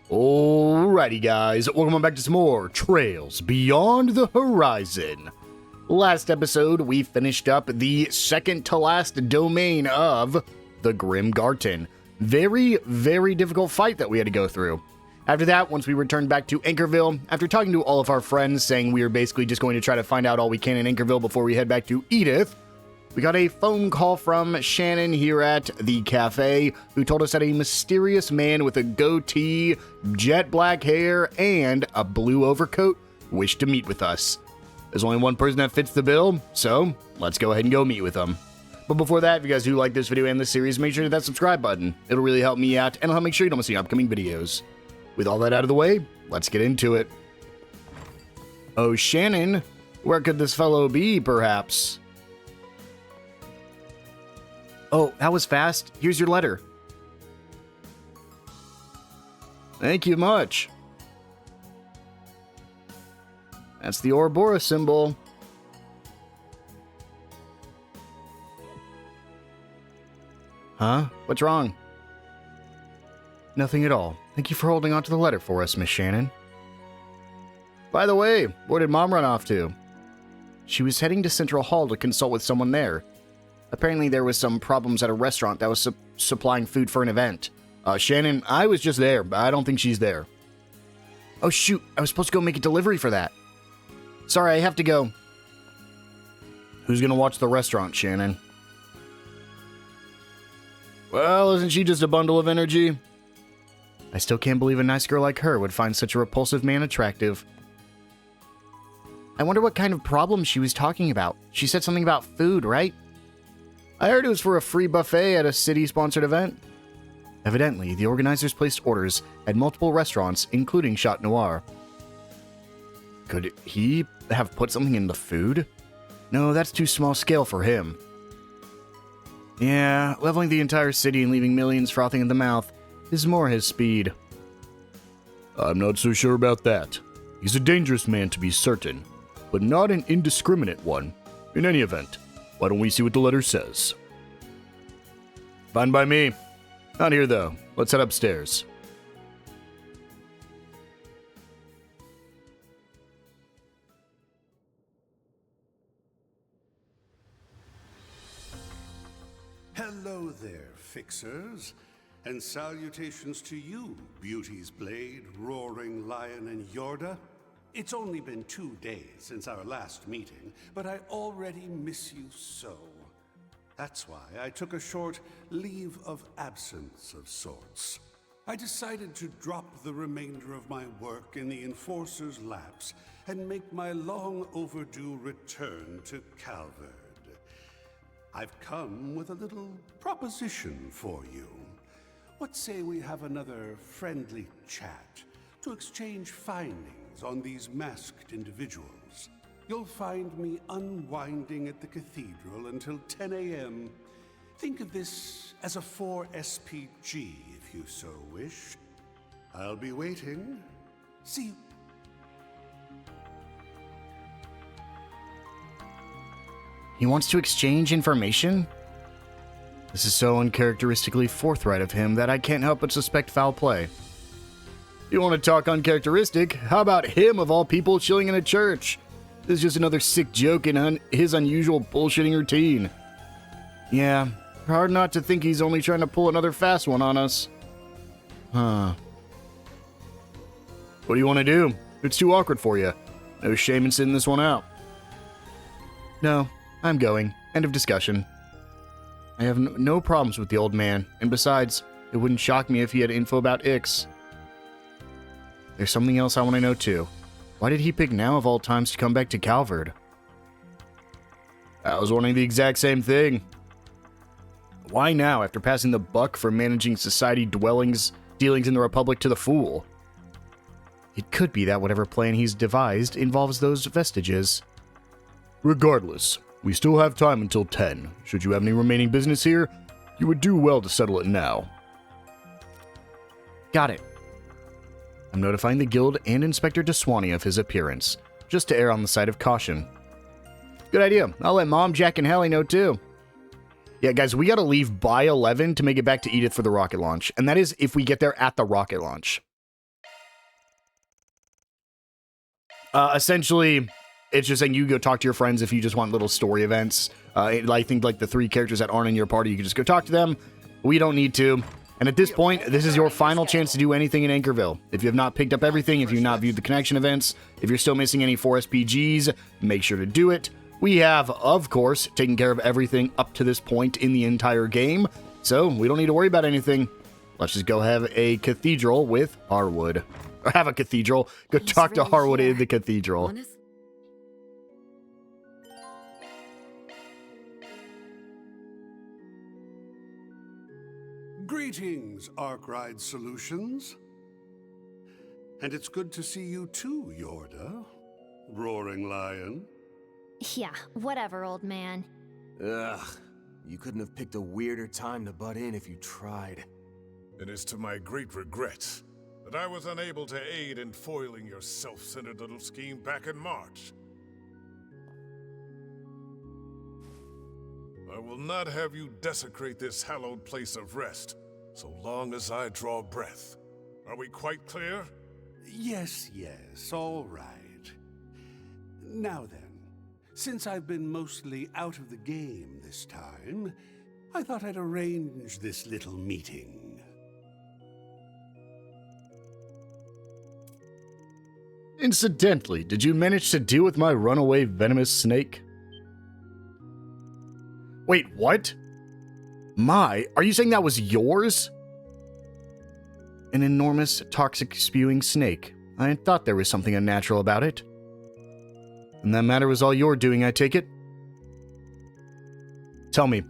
Alrighty guys, welcome back to some more Trails Beyond the Horizon. Last episode, we finished up the second to last domain of the Grim Garten. Very, very difficult fight that we had to go through. After that, once we returned back to Anchorville, after talking to all of our friends saying we were basically just going to try to find out all we can in Anchorville before we head back to Edith, we got a phone call from Shannon here at the cafe, who told us that a mysterious man with a goatee, jet black hair, and a blue overcoat wished to meet with us. There's only one person that fits the bill, so let's go ahead and go meet with him. But before that, if you guys do like this video and this series, make sure to hit that subscribe button. It'll really help me out, and it'll help make sure you don't miss any upcoming videos. With all that out of the way, let's get into it. Oh, Shannon, where could this fellow be, perhaps? Oh, that was fast. Here's your letter. Thank you much. That's the Ouroboros symbol. Huh? What's wrong? Nothing at all. Thank you for holding on to the letter for us, Miss Shannon. By the way, where did Mom run off to? She was heading to Central Hall to consult with someone there. Apparently there was some problems at a restaurant that was supplying food for an event. Shannon, I was just there, but I don't think she's there. Oh shoot, I was supposed to go make a delivery for that. Sorry, I have to go. Who's gonna watch the restaurant, Shannon? Well, isn't she just a bundle of energy? I still can't believe a nice girl like her would find such a repulsive man attractive. I wonder what kind of problem she was talking about. She said something about food, right? I heard it was for a free buffet at a city-sponsored event. Evidently, the organizers placed orders at multiple restaurants, including Chat Noir. Could he have put something in the food? No, that's too small scale for him. Yeah, leveling the entire city and leaving millions frothing at the mouth is more his speed. I'm not so sure about that. He's a dangerous man to be certain, but not an indiscriminate one. In any event, why don't we see what the letter says? Fine by me. Not here, though. Let's head upstairs. Hello there, fixers. And salutations to you, Beauty's Blade, Roaring Lion, and Yorda. It's only been 2 days since our last meeting, but I already miss you so. That's why I took a short leave of absence of sorts. I decided to drop the remainder of my work in the Enforcer's laps and make my long overdue return to Calvard. I've come with a little proposition for you. What say we have another friendly chat to exchange findings on these masked individuals? You'll find me unwinding at the cathedral until 10 a.m. Think of this as a 4 SPG if you so wish. I'll be waiting. See you. He wants to exchange information? This is so uncharacteristically forthright of him that I can't help but suspect foul play. You want to talk uncharacteristic? How about him of all people chilling in a church? This is just another sick joke in his unusual bullshitting routine. Yeah, hard not to think he's only trying to pull another fast one on us. Huh. What do you want to do? It's too awkward for you. No shame in sitting this one out. No, I'm going. End of discussion. I have no problems with the old man, and besides, it wouldn't shock me if he had info about Ix. There's something else I want to know too. Why did he pick now of all times to come back to Calvard? I was wondering the exact same thing. Why now, after passing the buck for managing society dealings in the Republic to the Fool? It could be that whatever plan he's devised involves those vestiges. Regardless, we still have time until 10. Should you have any remaining business here, you would do well to settle it now. Got it. I'm notifying the guild and Inspector DeSwanee of his appearance, just to err on the side of caution. Good idea. I'll let Mom, Jack, and Hallie know too. Yeah, guys, we gotta leave by 11 to make it back to Edith for the rocket launch, and that is if we get there at the rocket launch. Essentially, it's just saying you go talk to your friends if you just want little story events. I think like the 3 characters that aren't in your party, you can just go talk to them. We don't need to. And at this point, this is your final chance to do anything in Anchorville. If you have not picked up everything, if you've not viewed the connection events, if you're still missing any 4 SPGs, make sure to do it. We have, of course, taken care of everything up to this point in the entire game, so we don't need to worry about anything. Let's just go have a cathedral with Harwood. Or have a cathedral. Go talk to Harwood in the cathedral. Greetings, Arkride Solutions. And it's good to see you too, Yorda. Roaring Lion. Yeah, whatever, old man. Ugh, you couldn't have picked a weirder time to butt in if you tried. It is to my great regret that I was unable to aid in foiling your self-centered little scheme back in March. I will not have you desecrate this hallowed place of rest, so long as I draw breath. Are we quite clear? Yes, all right. Now then, since I've been mostly out of the game this time, I thought I'd arrange this little meeting. Incidentally, did you manage to deal with my runaway venomous snake? Wait, what? Are you saying that was yours? An enormous, toxic spewing snake. I had thought there was something unnatural about it. And that matter was all your doing, I take it? Tell me,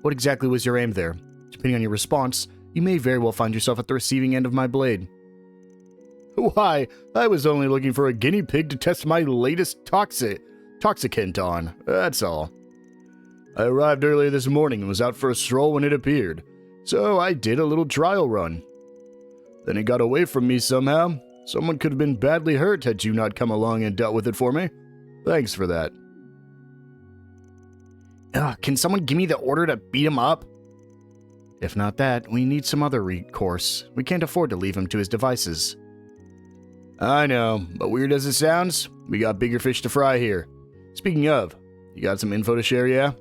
what exactly was your aim there? Depending on your response, you may very well find yourself at the receiving end of my blade. Why, I was only looking for a guinea pig to test my latest toxicant on, that's all. I arrived earlier this morning and was out for a stroll when it appeared, so I did a little trial run. Then it got away from me somehow. Someone could have been badly hurt had you not come along and dealt with it for me. Thanks for that. Can someone give me the order to beat him up? If not that, we need some other recourse. We can't afford to leave him to his devices. I know, but weird as it sounds, we got bigger fish to fry here. Speaking of, you got some info to share, yeah?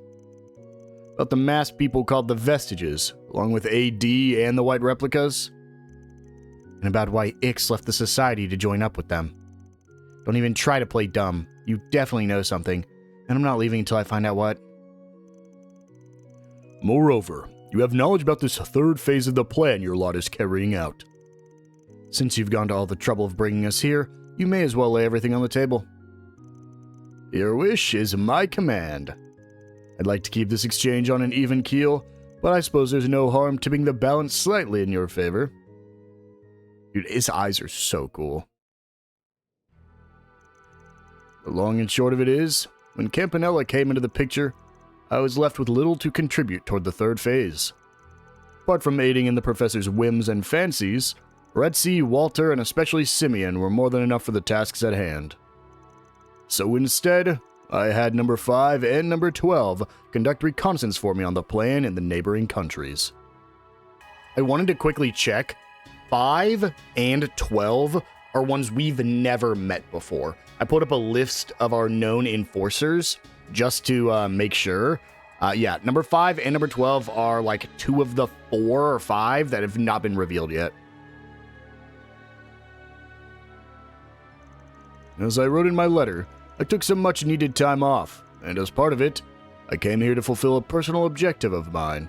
About the masked people called the Vestiges, along with AD and the White Replicas? And about why Ix left the Society to join up with them. Don't even try to play dumb. You definitely know something, and I'm not leaving until I find out what. Moreover, you have knowledge about this 3rd phase of the plan your lot is carrying out. Since you've gone to all the trouble of bringing us here, you may as well lay everything on the table. Your wish is my command. I'd like to keep this exchange on an even keel, but I suppose there's no harm tipping the balance slightly in your favor. Dude, his eyes are so cool. The long and short of it is, when Campanella came into the picture, I was left with little to contribute toward the 3rd phase. Apart from aiding in the professor's whims and fancies, Retzi, Walter, and especially Simeon were more than enough for the tasks at hand. So instead, I had number 5 and number 12 conduct reconnaissance for me on the plan in the neighboring countries. I wanted to quickly check. 5 and 12 are ones we've never met before. I put up a list of our known enforcers just to make sure. Yeah, number 5 and number 12 are like 2 of the 4 or 5 that have not been revealed yet. As I wrote in my letter, I took some much-needed time off, and as part of it, I came here to fulfill a personal objective of mine.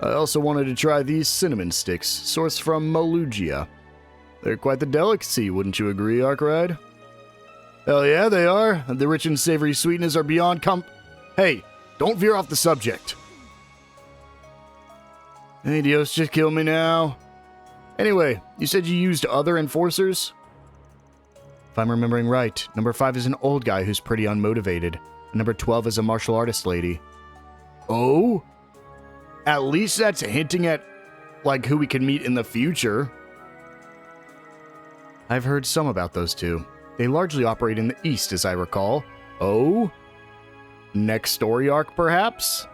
I also wanted to try these cinnamon sticks, sourced from Malugia. They're quite the delicacy, wouldn't you agree, Arkride? Hell yeah, they are. The rich and savory sweetness are beyond Hey, don't veer off the subject. Hey, Dios, just kill me now. Anyway, you said you used other enforcers? If I'm remembering right, number 5 is an old guy who's pretty unmotivated, and number 12 is a martial artist lady. Oh? At least that's hinting at, like, who we can meet in the future. I've heard some about those two. They largely operate in the east, as I recall. Oh? Next story arc, perhaps?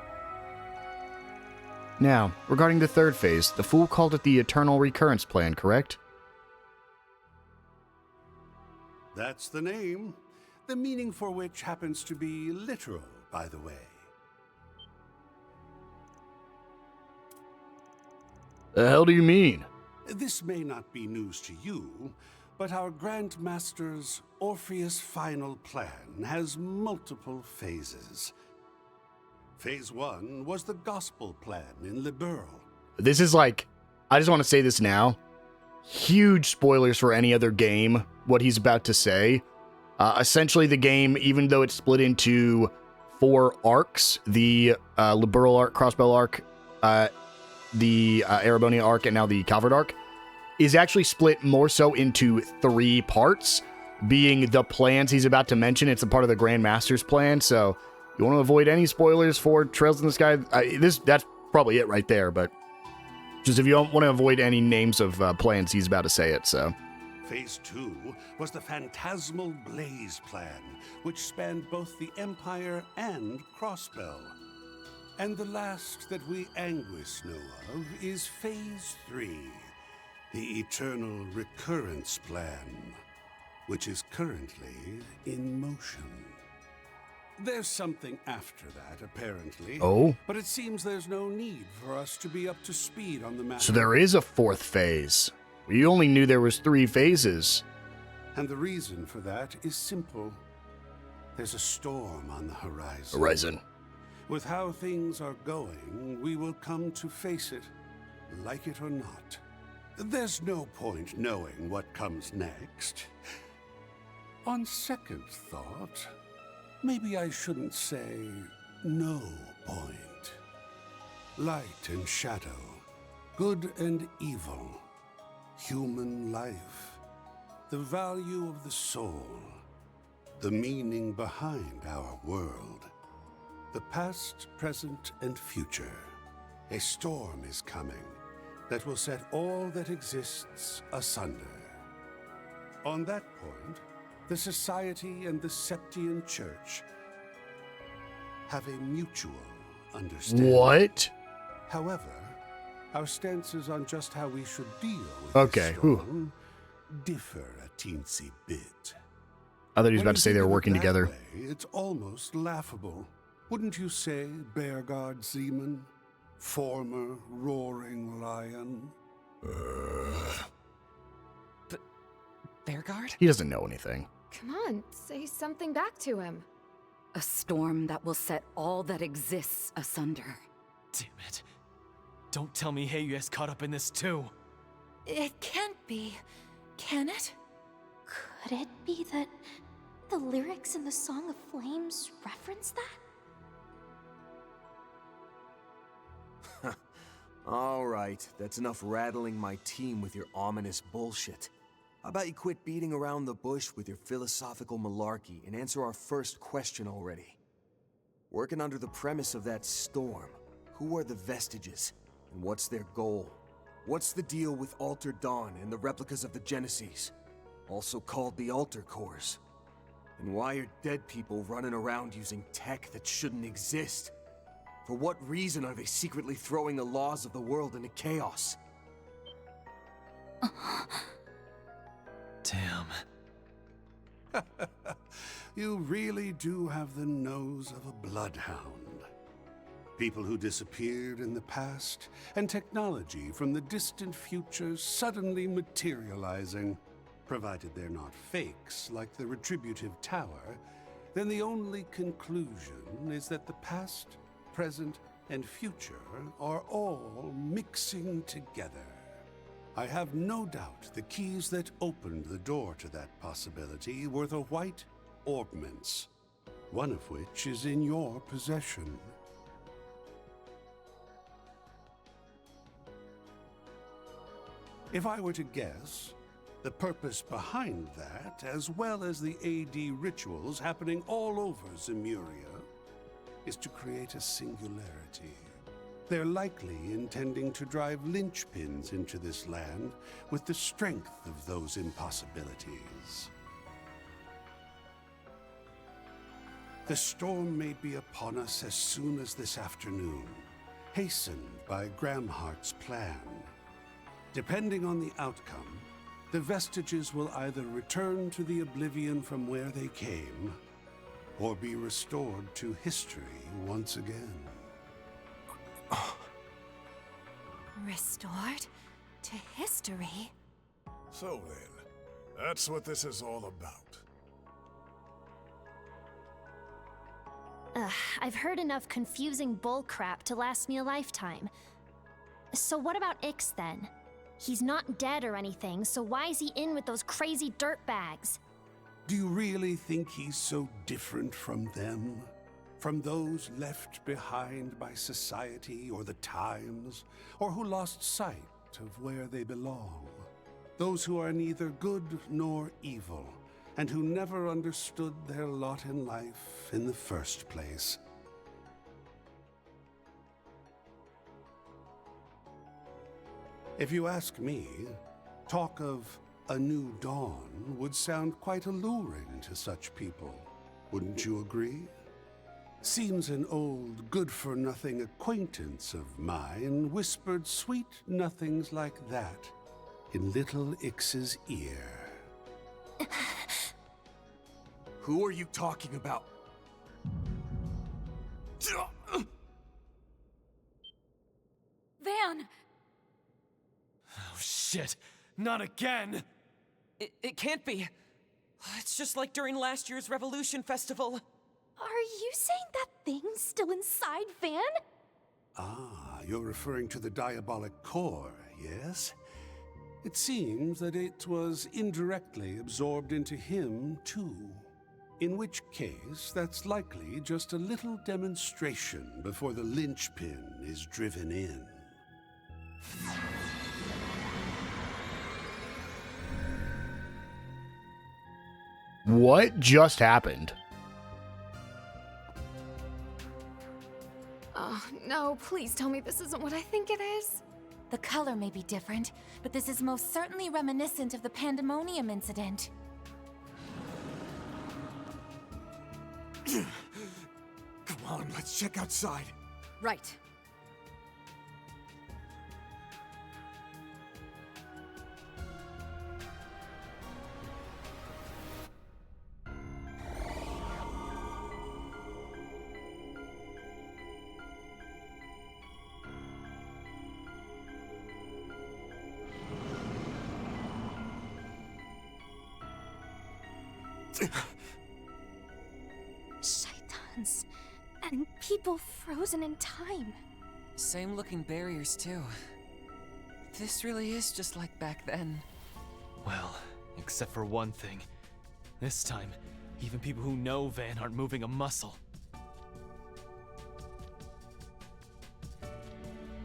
Now, regarding the 3rd phase, the fool called it the Eternal Recurrence Plan, correct? That's the name, the meaning for which happens to be literal, by the way. The hell do you mean? This may not be news to you, but our Grand Master's Orpheus Final Plan has multiple phases. Phase 1 was the Gospel Plan in Liberal. This is like, I just want to say this now. Huge spoilers for any other game, what he's about to say. Essentially, the game, even though it's split into 4 arcs, the Liberal arc, Crossbell arc, the Erebonian arc, and now the Calvert arc, is actually split more so into 3 parts, being the plans he's about to mention. It's a part of the Grand Master's plan, so you want to avoid any spoilers for Trails in the Sky. That's probably it right there, but just if you don't want to avoid any names of plans, he's about to say it, so. Phase 2 was the Phantasmal Blaze Plan, which spanned both the Empire and Crossbell. And the last that we Anguis know of is Phase 3, the Eternal Recurrence Plan, which is currently in motion. There's something after that, apparently. Oh? But it seems there's no need for us to be up to speed on the matter. So there is a 4th phase. We only knew there was 3 phases. And the reason for that is simple. There's a storm on the horizon. Horizon. With how things are going, we will come to face it, like it or not. There's no point knowing what comes next. On second thought, maybe I shouldn't say no point. Light and shadow, good and evil, human life, the value of the soul, the meaning behind our world. The past, present, and future. A storm is coming that will set all that exists asunder. On that point, the Society and the Septian Church have a mutual understanding. What? However, our stances on just how we should deal with Okay, this storm differ a teensy bit. I thought he was When about you to say they think were of it working that together. way, it's almost laughable. Wouldn't you say, Bearguard Zeman? Former roaring lion? Bearguard? He doesn't know anything. Come on, say something back to him. A storm that will set all that exists asunder. Damn it. Don't tell me Heiyu has caught up in this too. It can't be, can it? Could it be that the lyrics in the Song of Flames reference that? Alright, that's enough rattling my team with your ominous bullshit. How about you quit beating around the bush with your philosophical malarkey and answer our first question already? Working under the premise of that storm, who are the Vestiges, and what's their goal? What's the deal with Alter Dawn and the replicas of the Genesis, also called the Alter Cores? And why are dead people running around using tech that shouldn't exist? For what reason are they secretly throwing the laws of the world into chaos? Damn. You really do have the nose of a bloodhound. People who disappeared in the past, and technology from the distant future suddenly materializing. Provided they're not fakes, like the Retributive Tower, then the only conclusion is that the past, present, and future are all mixing together. I have no doubt the keys that opened the door to that possibility were the white augments, one of which is in your possession. If I were to guess, the purpose behind that, as well as the AD rituals happening all over Zemuria, is to create a singularity. They're likely intending to drive linchpins into this land with the strength of those impossibilities. The storm may be upon us as soon as this afternoon, hastened by Gramhart's plan. Depending on the outcome, the vestiges will either return to the oblivion from where they came, or be restored to history once again. Restored to history? So then, that's what this is all about. I've heard enough confusing bullcrap to last me a lifetime. So what about Ix then? He's not dead or anything, so why is he in with those crazy dirtbags? Do you really think he's so different from them? From those left behind by society or the times, or who lost sight of where they belong? Those who are neither good nor evil, and who never understood their lot in life in the first place. If you ask me, talk of a new dawn would sound quite alluring to such people. Wouldn't you agree? Seems an old, good-for-nothing acquaintance of mine whispered sweet nothings like that in little Ix's ear. Who are you talking about? Van! Oh, shit. Not again! It can't be. It's just like during last year's Revolution Festival. Are you saying that thing's still inside Van? Ah, you're referring to the diabolic core, yes? It seems that it was indirectly absorbed into him, too. In which case, that's likely just a little demonstration before the linchpin is driven in. What just happened? Oh, no, please tell me this isn't what I think it is. The color may be different, but this is most certainly reminiscent of the Pandemonium incident. Come on, let's check outside. Right. Shaitans. And people frozen in time. Same looking barriers, too. This really is just like back then. Well, except for one thing. This time, even people who know Van aren't moving a muscle.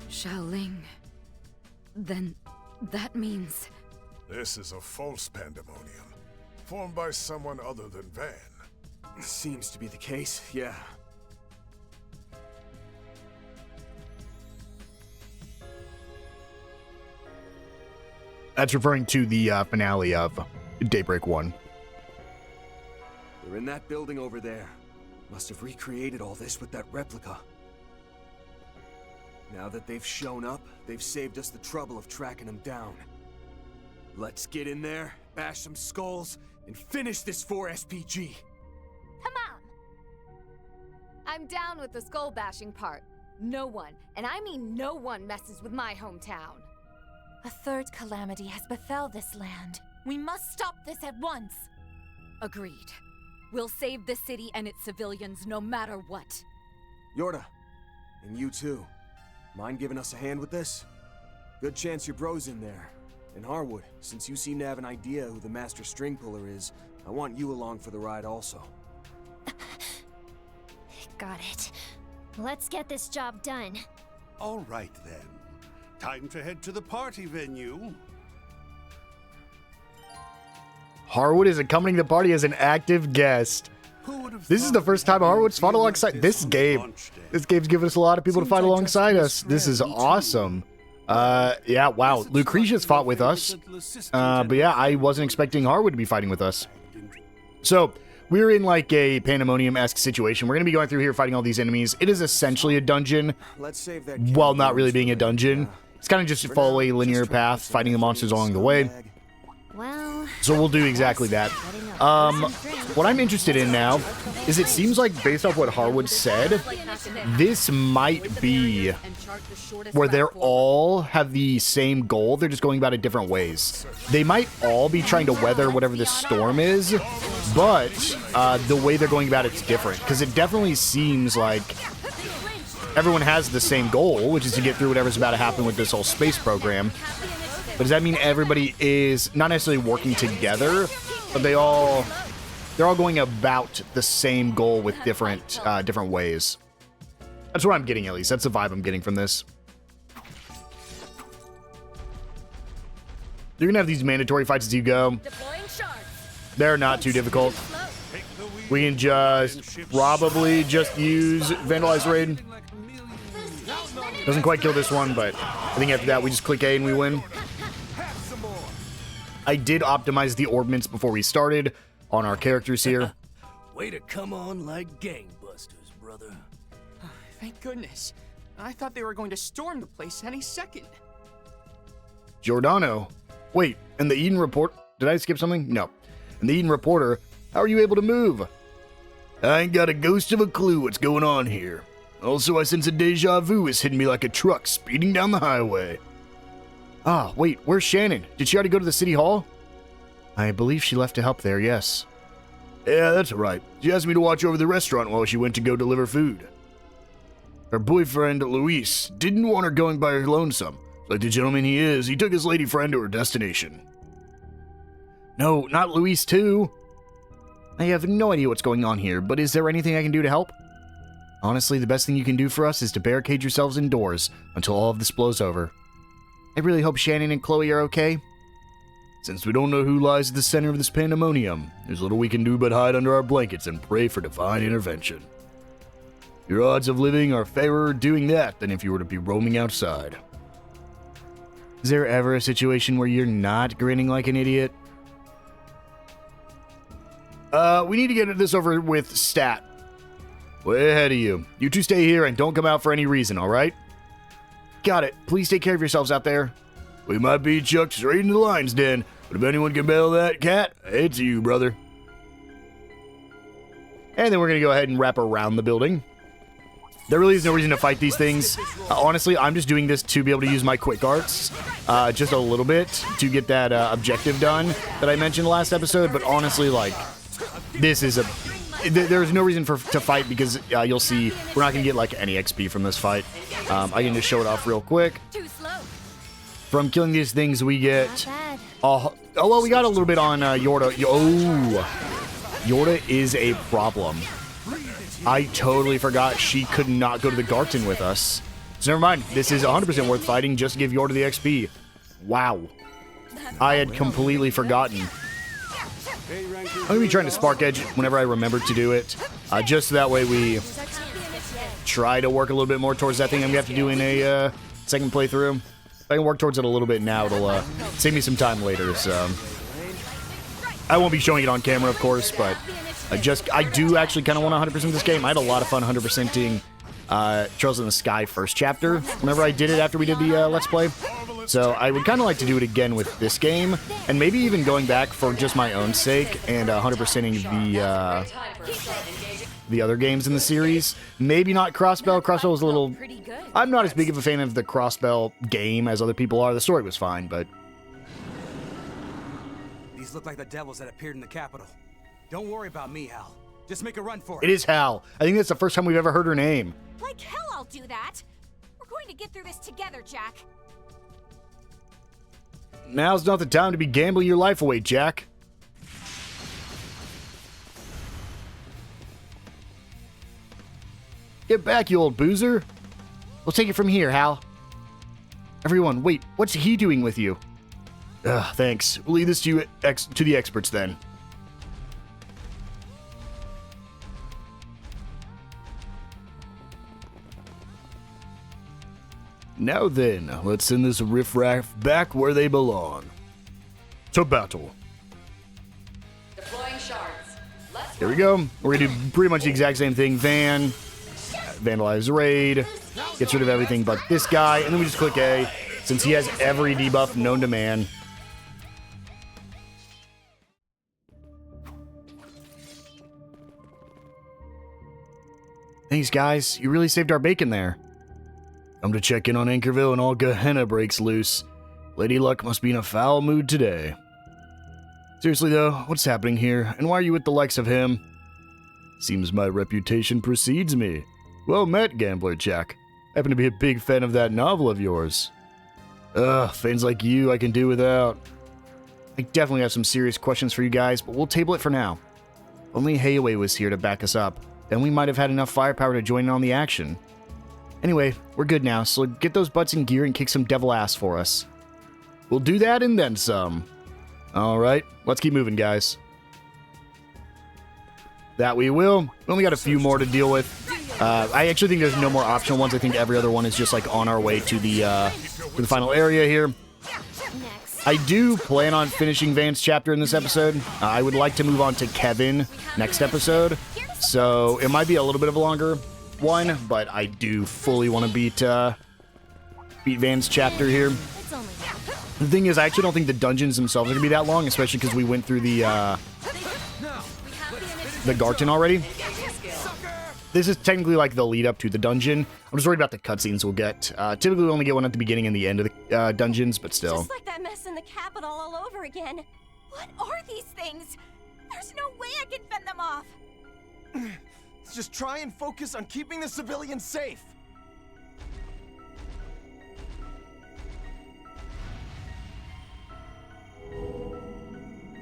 Xiaoling. Then that means... This is a false pandemonium, formed by someone other than Van. Seems to be the case, yeah. That's referring to the finale of Daybreak 1. They're in that building over there. Must have recreated all this with that replica. Now that they've shown up, they've saved us the trouble of tracking them down. Let's get in there, bash some skulls, and finish this 4SPG. Come on! I'm down with the skull bashing part. No one, and I mean no one, messes with my hometown. A third calamity has befell this land. We must stop this at once. Agreed. We'll save the city and its civilians no matter what. Yorda, and you too. Mind giving us a hand with this? Good chance your bro's in there. And Harwood, since you seem to have an idea who the master string puller is, I want you along for the ride also. Got it. Let's get this job done. All right, then. Time to head to the party venue. Harwood is accompanying the party as an active guest. This is the first time Harwood's fought alongside this game. This game's given us a lot of people to fight alongside us. This is awesome. Yeah, wow. Lucretia's fought with us. But yeah, I wasn't expecting Harwood to be fighting with us. So, we're in like a Pandemonium-esque situation. We're going to be going through here fighting all these enemies. It is essentially a dungeon, while not really being a dungeon. It's kind of just follow a linear path, fighting the monsters along the way. Well, So we'll do exactly that. What I'm interested in now is it seems like, based off what Harwood said, this might be where they're all have the same goal. They're just going about it different ways. They might all be trying to weather whatever the storm is, but the way they're going about it's different. Because it definitely seems like everyone has the same goal, which is to get through whatever's about to happen with this whole space program. But does that mean everybody is not necessarily working together, but they're all going about the same goal with different ways? That's what I'm getting, at least. That's the vibe I'm getting from this. You're gonna have these mandatory fights as you go. They're not too difficult. We can just probably just use Vandalize Raid. Doesn't quite kill this one, but I think after that we just click A and we win. I did optimize the orbments before we started on our characters here. Way to come on like gangbusters, brother. Thank goodness. I thought they were going to storm the place any second. Giordano. Wait, and the Eden Report... Did I skip something? No. And the Eden Reporter, how are you able to move? I ain't got a ghost of a clue what's going on here. Also, I sense a deja vu is hitting me like a truck speeding down the highway. Ah, wait, where's Shannon? Did she already go to the city hall? I believe she left to help there, yes. Yeah, that's right. She asked me to watch over the restaurant while she went to go deliver food. Her boyfriend, Luis, didn't want her going by her lonesome. Like the gentleman he is, he took his lady friend to her destination. No, not Luis too. I have no idea what's going on here, but is there anything I can do to help? Honestly, the best thing you can do for us is to barricade yourselves indoors until all of this blows over. I really hope Shannon and Chloe are okay. Since we don't know who lies at the center of this pandemonium, there's little we can do but hide under our blankets and pray for divine intervention. Your odds of living are fairer doing that than if you were to be roaming outside. Is there ever a situation where you're not grinning like an idiot? We need to get this over with stat. Way ahead of you. You two stay here and don't come out for any reason, alright? Got it. Please take care of yourselves out there. We might be chucked straight into the lion's den, but if anyone can bail that cat, it's you, brother. And then we're going to go ahead and wrap around the building. There really is no reason to fight these things. Honestly, I'm just doing this to be able to use my quick arts just a little bit to get that objective done that I mentioned last episode. But honestly, like, this is there's no reason to fight because you'll see we're not going to get like any XP from this fight. I can just show it off real quick. From killing these things, we get... oh, well, we got a little bit on Yorda. Yorda is a problem. I totally forgot she could not go to the Garten with us. So never mind. This is 100% worth fighting just to give Yorda the XP. Wow. I had completely forgotten. I'm going to be trying to Spark Edge whenever I remember to do it. Just so that way we try to work a little bit more towards that thing I'm going to have to do in a second playthrough. If I can work towards it a little bit now, it'll save me some time later. So I won't be showing it on camera, of course, but I do actually kind of want to 100% this game. I had a lot of fun 100%ing Trails in the Sky first chapter whenever I did it after we did the Let's Play. So I would kind of like to do it again with this game, and maybe even going back for just my own sake and 100%ing the other games in the series. Maybe not Crossbell. Crossbell was a little... I'm not as big of a fan of the Crossbell game as other people are. The story was fine, but... These look like the devils that appeared in the capital. Don't worry about me, Hal. Just make a run for it. It is Hal. I think that's the first time we've ever heard her name. Like hell I'll do that. We're going to get through this together, Jack. Now's not the time to be gambling your life away, Jack. Get back, you old boozer. We'll take it from here, Hal. Everyone, wait, what's he doing with you? Thanks. We'll leave this to the experts then. Now then, let's send this riffraff back where they belong. To battle. Deploying shards. Here we go. We're gonna do pretty much the exact same thing. Vandalize Raid. Gets rid of everything but this guy. And then we just click A, since he has every debuff known to man. Thanks, guys. You really saved our bacon there. Come to check in on Anchorville and all Gehenna breaks loose. Lady Luck must be in a foul mood today. Seriously though, what's happening here, and why are you with the likes of him? Seems my reputation precedes me. Well met, Gambler Jack. I happen to be a big fan of that novel of yours. Ugh, fans like you I can do without. I definitely have some serious questions for you guys, but we'll table it for now. If only Hayaway was here to back us up, then we might have had enough firepower to join in on the action. Anyway, we're good now, so get those butts in gear and kick some devil ass for us. We'll do that and then some. Alright, let's keep moving, guys. That we will. We only got a few more to deal with. I actually think there's no more optional ones. I think every other one is just like on our way to the final area here. I do plan on finishing Van's chapter in this episode. I would like to move on to Kevin next episode. So it might be a little bit of a longer one, but I do fully want to beat Van's chapter here. The thing is, I actually don't think the dungeons themselves are going to be that long, especially because we went through the Garten already. This is technically like the lead up to the dungeon. I'm just worried about the cutscenes we'll get. Typically, we only get one at the beginning and the end of the dungeons, but still. Just like that mess in the capital all over again. What are these things? There's no way I can fend them off. Just try and focus on keeping the civilians safe.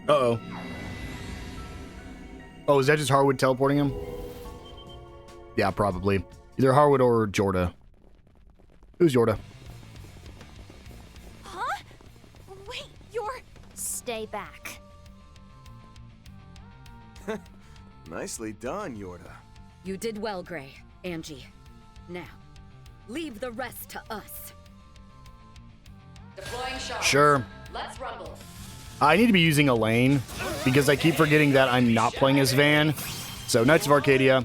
Uh-oh. Oh, is that just Harwood teleporting him? Yeah, probably. Either Harwood or Jorda. Who's Jorda? Huh? Wait, you're... Stay back. Nicely done, Yorda. You did well, Gray, Angie. Now, leave the rest to us. Deploying shards. Sure. Let's rumble. I need to be using Elaine, because I keep forgetting that I'm not playing as Van. So, Knights of Arcadia.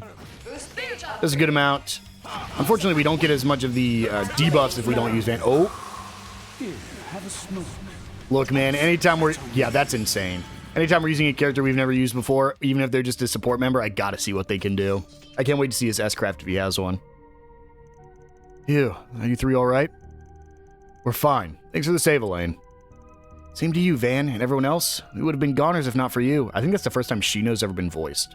That's a good amount. Unfortunately, we don't get as much of the debuffs if we don't use Van. Oh. Look, man, anytime we're... Yeah, that's insane. Anytime we're using a character we've never used before, even if they're just a support member, I gotta see what they can do. I can't wait to see his S-Craft if he has one. Ew, are you three alright? We're fine. Thanks for the save, Elaine. Same to you, Van, and everyone else. We would have been goners if not for you. I think that's the first time Shino's ever been voiced.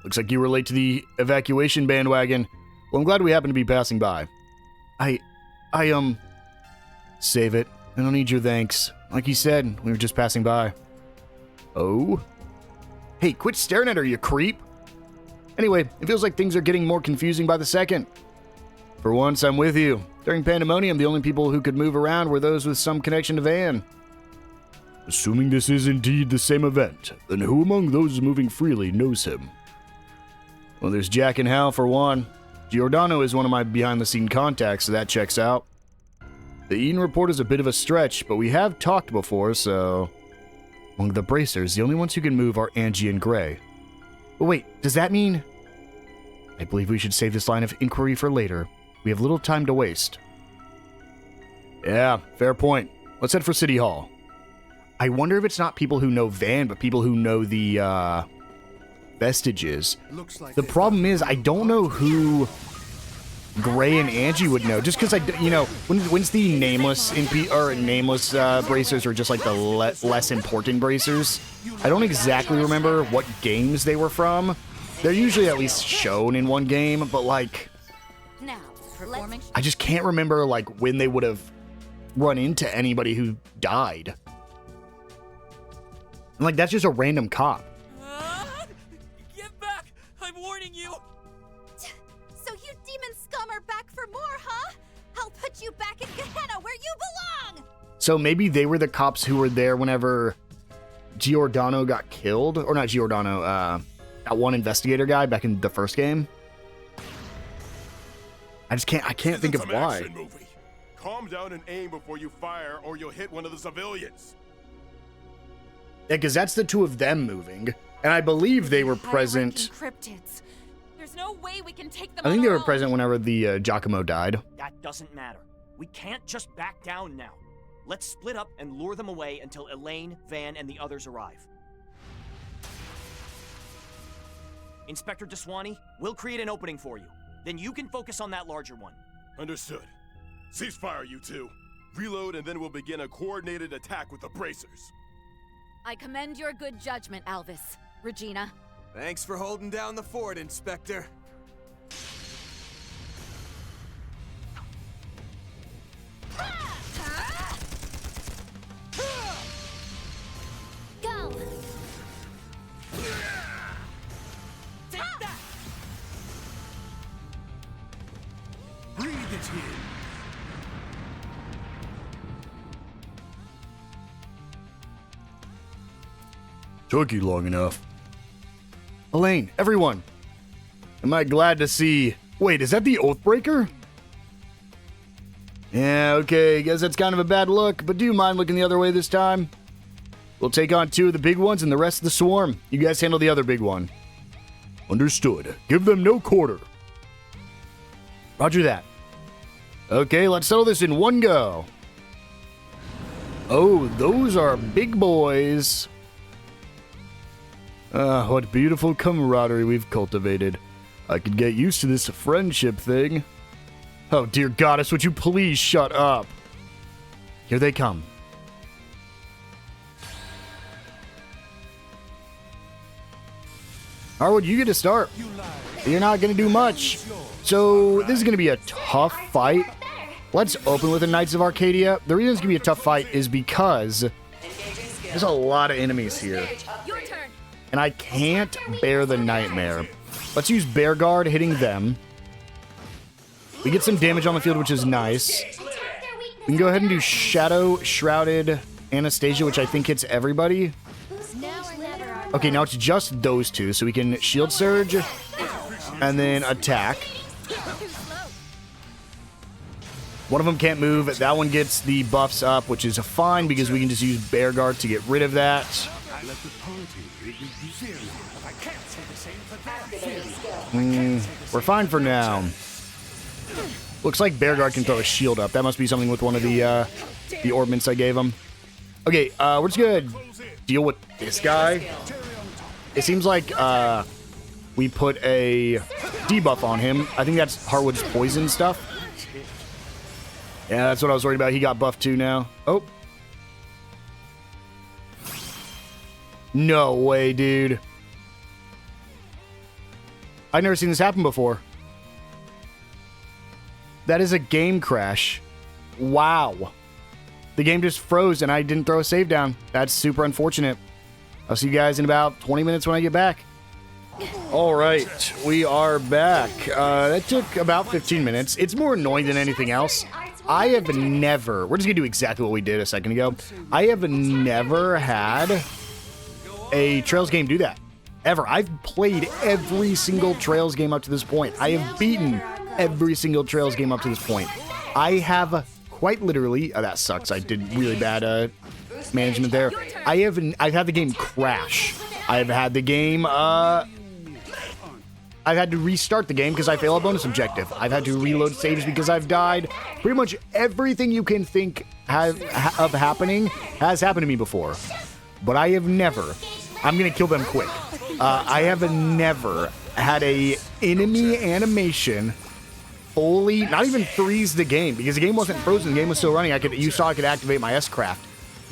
Looks like you were late to the evacuation bandwagon. Well, I'm glad we happened to be passing by. Save it. I don't need your thanks. Like you said, we were just passing by. Oh? Hey, quit staring at her, you creep! Anyway, it feels like things are getting more confusing by the second. For once, I'm with you. During Pandemonium, the only people who could move around were those with some connection to Van. Assuming this is indeed the same event, then who among those moving freely knows him? Well, there's Jack and Hal for one. Giordano is one of my behind-the-scene contacts, so that checks out. The Eden report is a bit of a stretch, but we have talked before, so... Among the bracers, the only ones who can move are Angie and Gray. But wait, does that mean... I believe we should save this line of inquiry for later. We have little time to waste. Yeah, fair point. Let's head for City Hall. I wonder if it's not people who know Van, but people who know the, Vestiges. The problem is, I don't know who Gray and Angie would know, just because when's the nameless bracers or just like the less important bracers? I don't exactly remember what games they were from. They're usually at least shown in one game, but like, I just can't remember like when they would have run into anybody who died. And like, that's just a random cop. Get back! I'm warning you! So you demon scum are back for more, huh? I'll put you back in Gehenna where you belong! So maybe they were the cops who were there whenever Giordano got killed? Or not Giordano, that one investigator guy back in the first game? I can't think of why. Movie. Calm down and aim before you fire, or you'll hit one of the civilians. Yeah, because that's the two of them moving. And I believe they were present. Cryptids. There's no way we can take them I think on they our were own. present whenever the Giacomo died. That doesn't matter. We can't just back down now. Let's split up and lure them away until Elaine, Van, and the others arrive. Inspector Deswani, we'll create an opening for you. Then you can focus on that larger one. Understood. Ceasefire, you two. Reload, and then we'll begin a coordinated attack with the bracers. I commend your good judgment, Alvis. Regina. Thanks for holding down the fort, Inspector. Go! Take that! Breathe it in. Took you long enough. Elaine, everyone. Am I glad to see... Wait, is that the Oathbreaker? Yeah, okay, guess that's kind of a bad look, but do you mind looking the other way this time? We'll take on 2 of the big ones and the rest of the swarm. You guys handle the other big one. Understood. Give them no quarter. Roger that. Okay, let's settle this in one go. Oh, those are big boys. What beautiful camaraderie we've cultivated. I could get used to this friendship thing. Oh, dear goddess, would you please shut up? Here they come. Harwood, you get to start. You're not going to do much. So, this is going to be a tough fight. Let's open with the Knights of Arcadia. The reason it's going to be a tough fight is because there's a lot of enemies here. And I can't bear the nightmare. Let's use Bear Guard hitting them. We get some damage on the field, which is nice. We can go ahead and do Shadow Shrouded Anastasia, which I think hits everybody. Okay, now it's just those 2, so we can Shield Surge and then attack. One of them can't move. That one gets the buffs up, which is fine because we can just use Bear Guard to get rid of that. We're fine for now. Looks like Bear Guard can throw a shield up. That must be something with one of the orbments I gave him. Okay, we're just gonna deal with this guy. It seems like we put a debuff on him. I think that's Harwood's poison stuff. Yeah, that's what I was worried about. He got buffed too now. Oh. No way, dude. I've never seen this happen before. That is a game crash. Wow. The game just froze and I didn't throw a save down. That's super unfortunate. I'll see you guys in about 20 minutes when I get back. All right, we are back. That took about 15 minutes. It's more annoying than anything else. I have never... We're just going to do exactly what we did a second ago. I have never had a Trails game do that. Ever. I've played every single Trails game up to this point. I have beaten every single Trails game up to this point. I have quite literally... Oh, that sucks. I did really bad management there. I've had the game crash. I've had the game... I've had to restart the game because I fail a bonus objective. I've had to reload saves because I've died. Pretty much everything you can think of happening has happened to me before. But I have never... I'm going to kill them quick. I have never had a enemy animation fully... Not even freeze the game because the game wasn't frozen. The game was still running. You saw I could activate my S-Craft.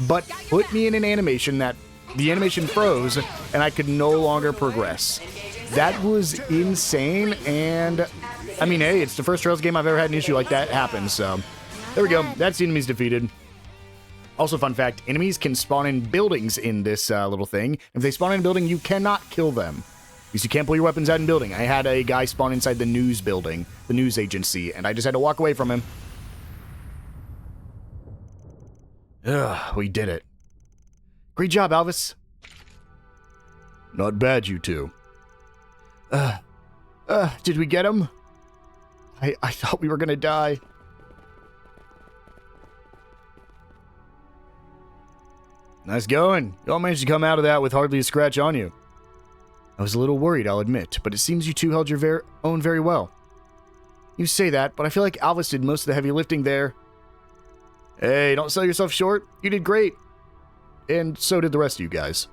But put me in an animation that the animation froze and I could no longer progress. That was insane, and I mean, hey, it's the first Trails game I've ever had an issue like that happen, so there we go. That's the enemies defeated. Also, fun fact, enemies can spawn in buildings in this little thing. If they spawn in a building, you cannot kill them, because you can't pull your weapons out in building. I had a guy spawn inside the news building, the news agency, and I just had to walk away from him. Ugh, we did it. Great job, Alvis. Not bad, you two. Did we get him? I thought we were gonna die. Nice going. You all managed to come out of that with hardly a scratch on you. I was a little worried, I'll admit, but it seems you two held your own very well. You say that, but I feel like Alvis did most of the heavy lifting there. Hey, don't sell yourself short. You did great. And so did the rest of you guys.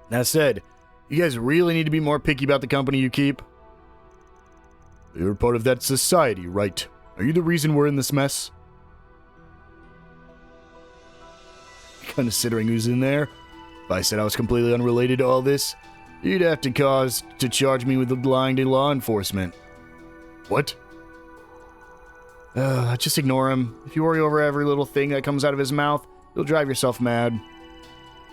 That said, You guys really need to be more picky about the company you keep. You're part of that society, right? Are you the reason we're in this mess? Considering who's in there, if I said I was completely unrelated to all this, you'd have to charge me with lying to law enforcement. What? Just ignore him. If you worry over every little thing that comes out of his mouth, you'll drive yourself mad.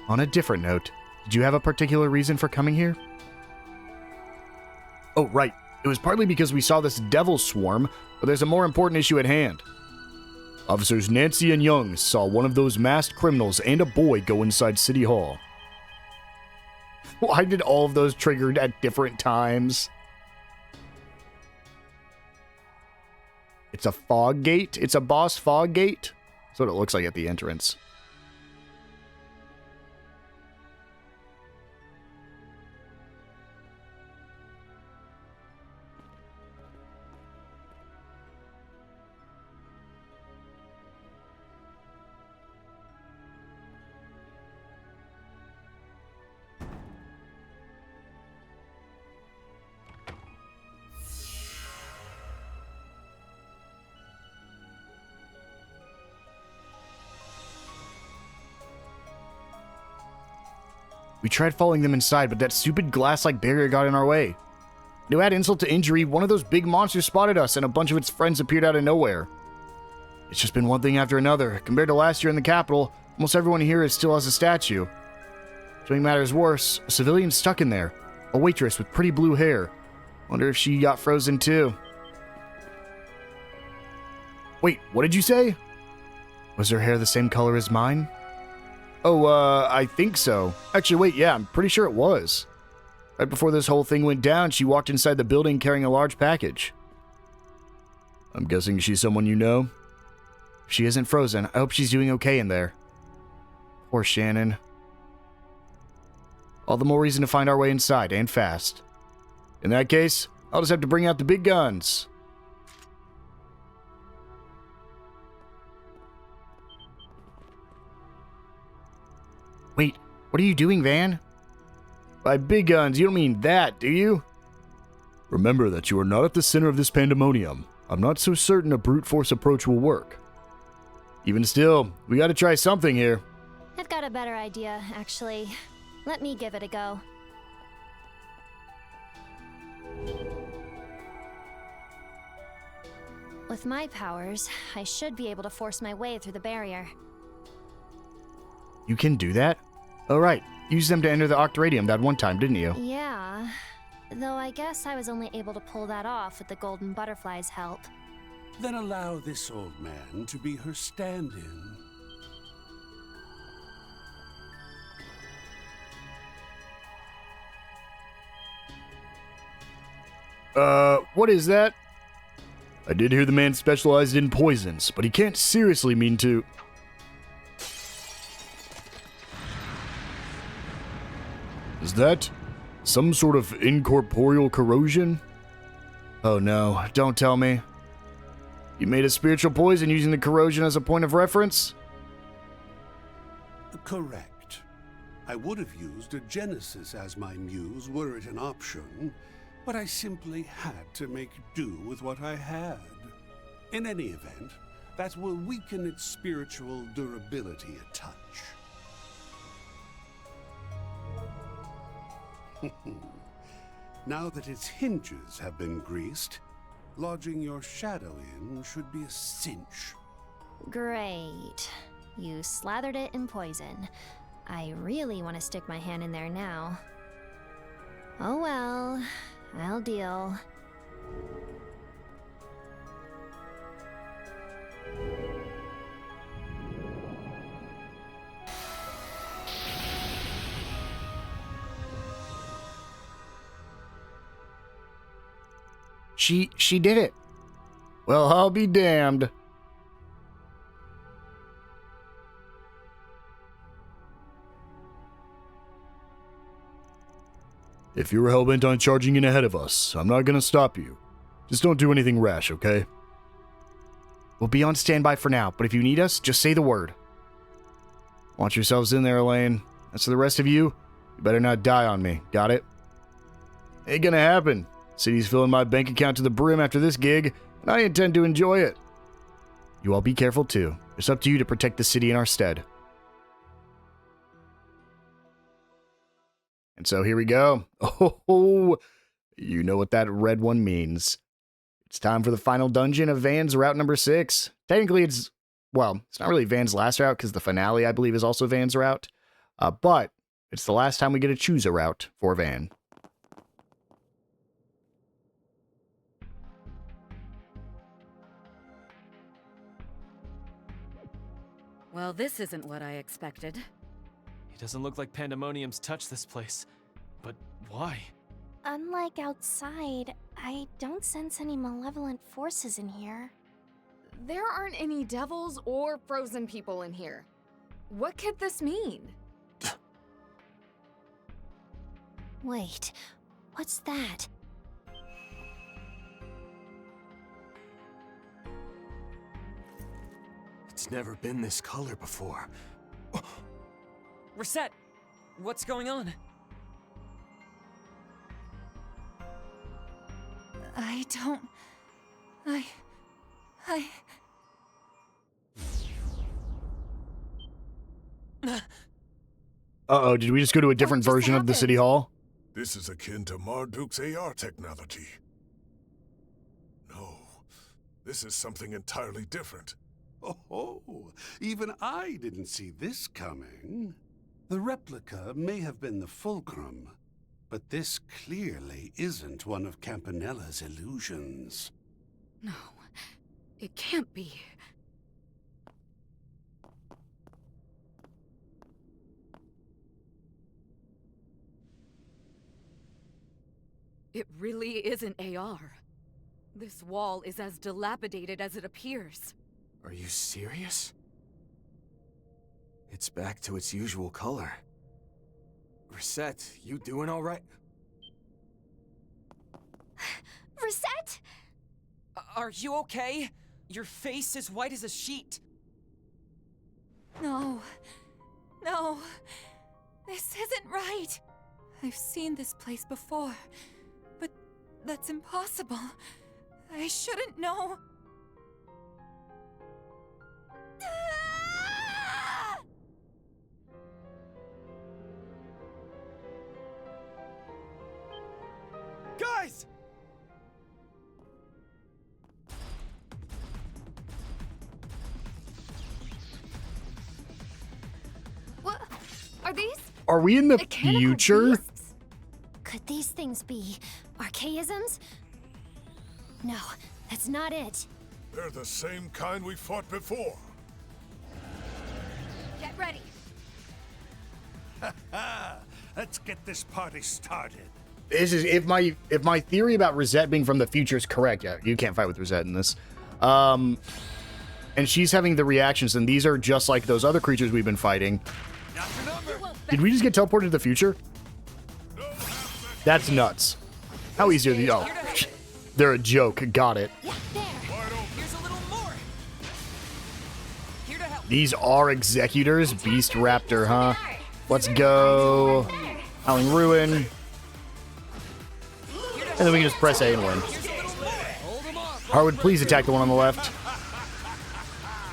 On a different note, did you have a particular reason for coming here? Oh, right. It was partly because we saw this devil swarm, but there's a more important issue at hand. Officers Nancy and Young saw one of those masked criminals and a boy go inside City Hall. Why did all of those triggered at different times? It's a fog gate? It's a boss fog gate? That's what it looks like at the entrance. We tried following them inside, but that stupid glass-like barrier got in our way. To add insult to injury, one of those big monsters spotted us and a bunch of its friends appeared out of nowhere. It's just been one thing after another. Compared to last year in the capital, almost everyone here still has a statue. To make matters worse, a civilian stuck in there. A waitress with pretty blue hair. Wonder if she got frozen too. Wait, what did you say? Was her hair the same color as mine? Oh, I think so. Actually, wait, yeah, I'm pretty sure it was. Right before this whole thing went down, she walked inside the building carrying a large package. I'm guessing she's someone you know? If she isn't frozen, I hope she's doing okay in there. Poor Shannon. All the more reason to find our way inside, and fast. In that case, I'll just have to bring out the big guns. Wait, what are you doing, Van? By big guns, you don't mean that, do you? Remember that you are not at the center of this pandemonium. I'm not so certain a brute force approach will work. Even still, we gotta try something here. I've got a better idea, actually. Let me give it a go. With my powers, I should be able to force my way through the barrier. You can do that? Oh, right. Use them to enter the Octaradium that one time, didn't you? Yeah, though I guess I was only able to pull that off with the Golden Butterfly's help. Then allow this old man to be her stand-in. What is that? I did hear the man specialized in poisons, but he can't seriously mean to... Is that some sort of incorporeal corrosion? Oh no, don't tell me. You made a spiritual poison using the corrosion as a point of reference? Correct. I would have used a Genesis as my muse were it an option, but I simply had to make do with what I had. In any event, that will weaken its spiritual durability a touch. Now that its hinges have been greased, lodging your shadow in should be a cinch. Great. You slathered it in poison. I really want to stick my hand in there now. Oh well, I'll deal. She did it. Well, I'll be damned. If you're hellbent on charging in ahead of us, I'm not gonna stop you. Just don't do anything rash, okay? We'll be on standby for now, but if you need us, just say the word. Watch yourselves in there, Elaine. As for the rest of you, You better not die on me. Got it? Ain't gonna happen. City's filling my bank account to the brim after this gig, and I intend to enjoy it. You all be careful too. It's up to you to protect the city in our stead. And so here we go. Oh, you know what that red one means. It's time for the final dungeon of Van's route number 6. Technically, it's not really Van's last route because the finale, I believe, is also Van's route. But it's the last time we get to choose a route for Van. Well, this isn't what I expected. It doesn't look like Pandemonium's touched this place. But why? Unlike outside, I don't sense any malevolent forces in here. There aren't any devils or frozen people in here. What could this mean? Wait, what's that? It's never been this color before. Reset! What's going on? I don't... I... Uh-oh, did we just go to a different version of the City Hall? This is akin to Marduk's AR technology. No, this is something entirely different. Oh, even I didn't see this coming. The replica may have been the Falcom, but this clearly isn't one of Campanella's illusions. No, it can't be. It really isn't AR. This wall is as dilapidated as it appears. Are you serious? It's back to its usual color. Reset, you doing all right? Reset? Are you okay? Your face is white as a sheet. No. No. This isn't right. I've seen this place before, but that's impossible. I shouldn't know. Guys! What? Are these? Are we in the mechanical future? beasts? Could these things be archaisms? No, that's not it. They're the same kind we fought before. Get ready. Let's get this party started. This is if my theory about Rosette being from the future is correct. Yeah, you can't fight with Rosette in this. And she's having the reactions, and these are just like those other creatures we've been fighting. Did we just get teleported to the future? That's nuts. How easy are these? Oh, they're a joke. Got it. These are executors. Beast Raptor, huh? Let's go. Howling Ruin. And then we can just press A and win. Harwood, please attack the one on the left.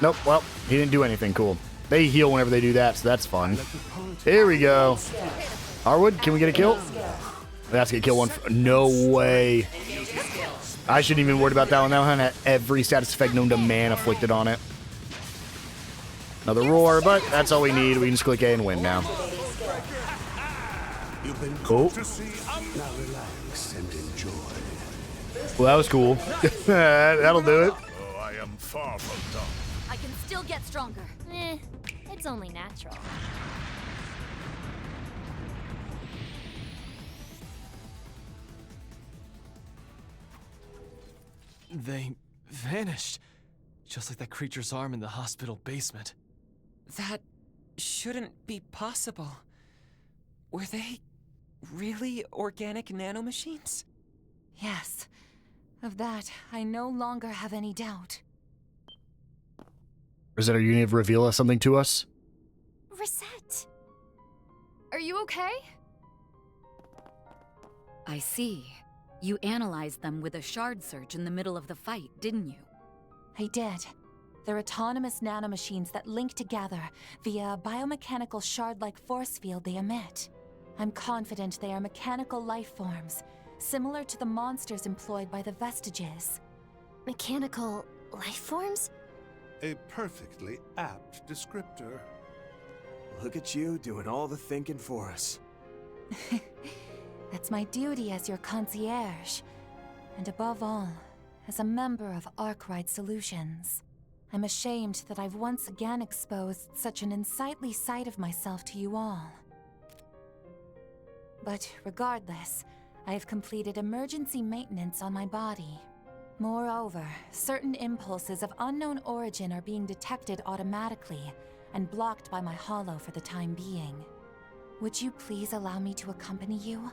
Nope, well, he didn't do anything cool. They heal whenever they do that, so that's fun. Here we go. Harwood, can we get a kill? That's gonna kill one. No way. I shouldn't even worry about that one. That one had every status effect known to man afflicted on it. Another roar, but that's all we need. We can just click A and win now. Cool. Now relax and enjoy. Well, that was cool. That'll do it. Oh, I am far from done. I can still get stronger. It's only natural. They vanished. Just like that creature's arm in the hospital basement. That shouldn't be possible. Were they really organic nanomachines? Yes. Of that, I no longer have any doubt. Rosette, are you going to reveal something to us? Reset. Are you okay? I see. You analyzed them with a shard search in the middle of the fight, didn't you? I did. They're autonomous nanomachines that link together via a biomechanical shard-like force field they emit. I'm confident they are mechanical life forms, similar to the monsters employed by the Vestiges. Mechanical life forms? A perfectly apt descriptor. Look at you doing all the thinking for us. That's my duty as your concierge. And above all, as a member of Arkwright Solutions. I'm ashamed that I've once again exposed such an unsightly side of myself to you all. But regardless, I have completed emergency maintenance on my body. Moreover, certain impulses of unknown origin are being detected automatically and blocked by my holo for the time being. Would you please allow me to accompany you?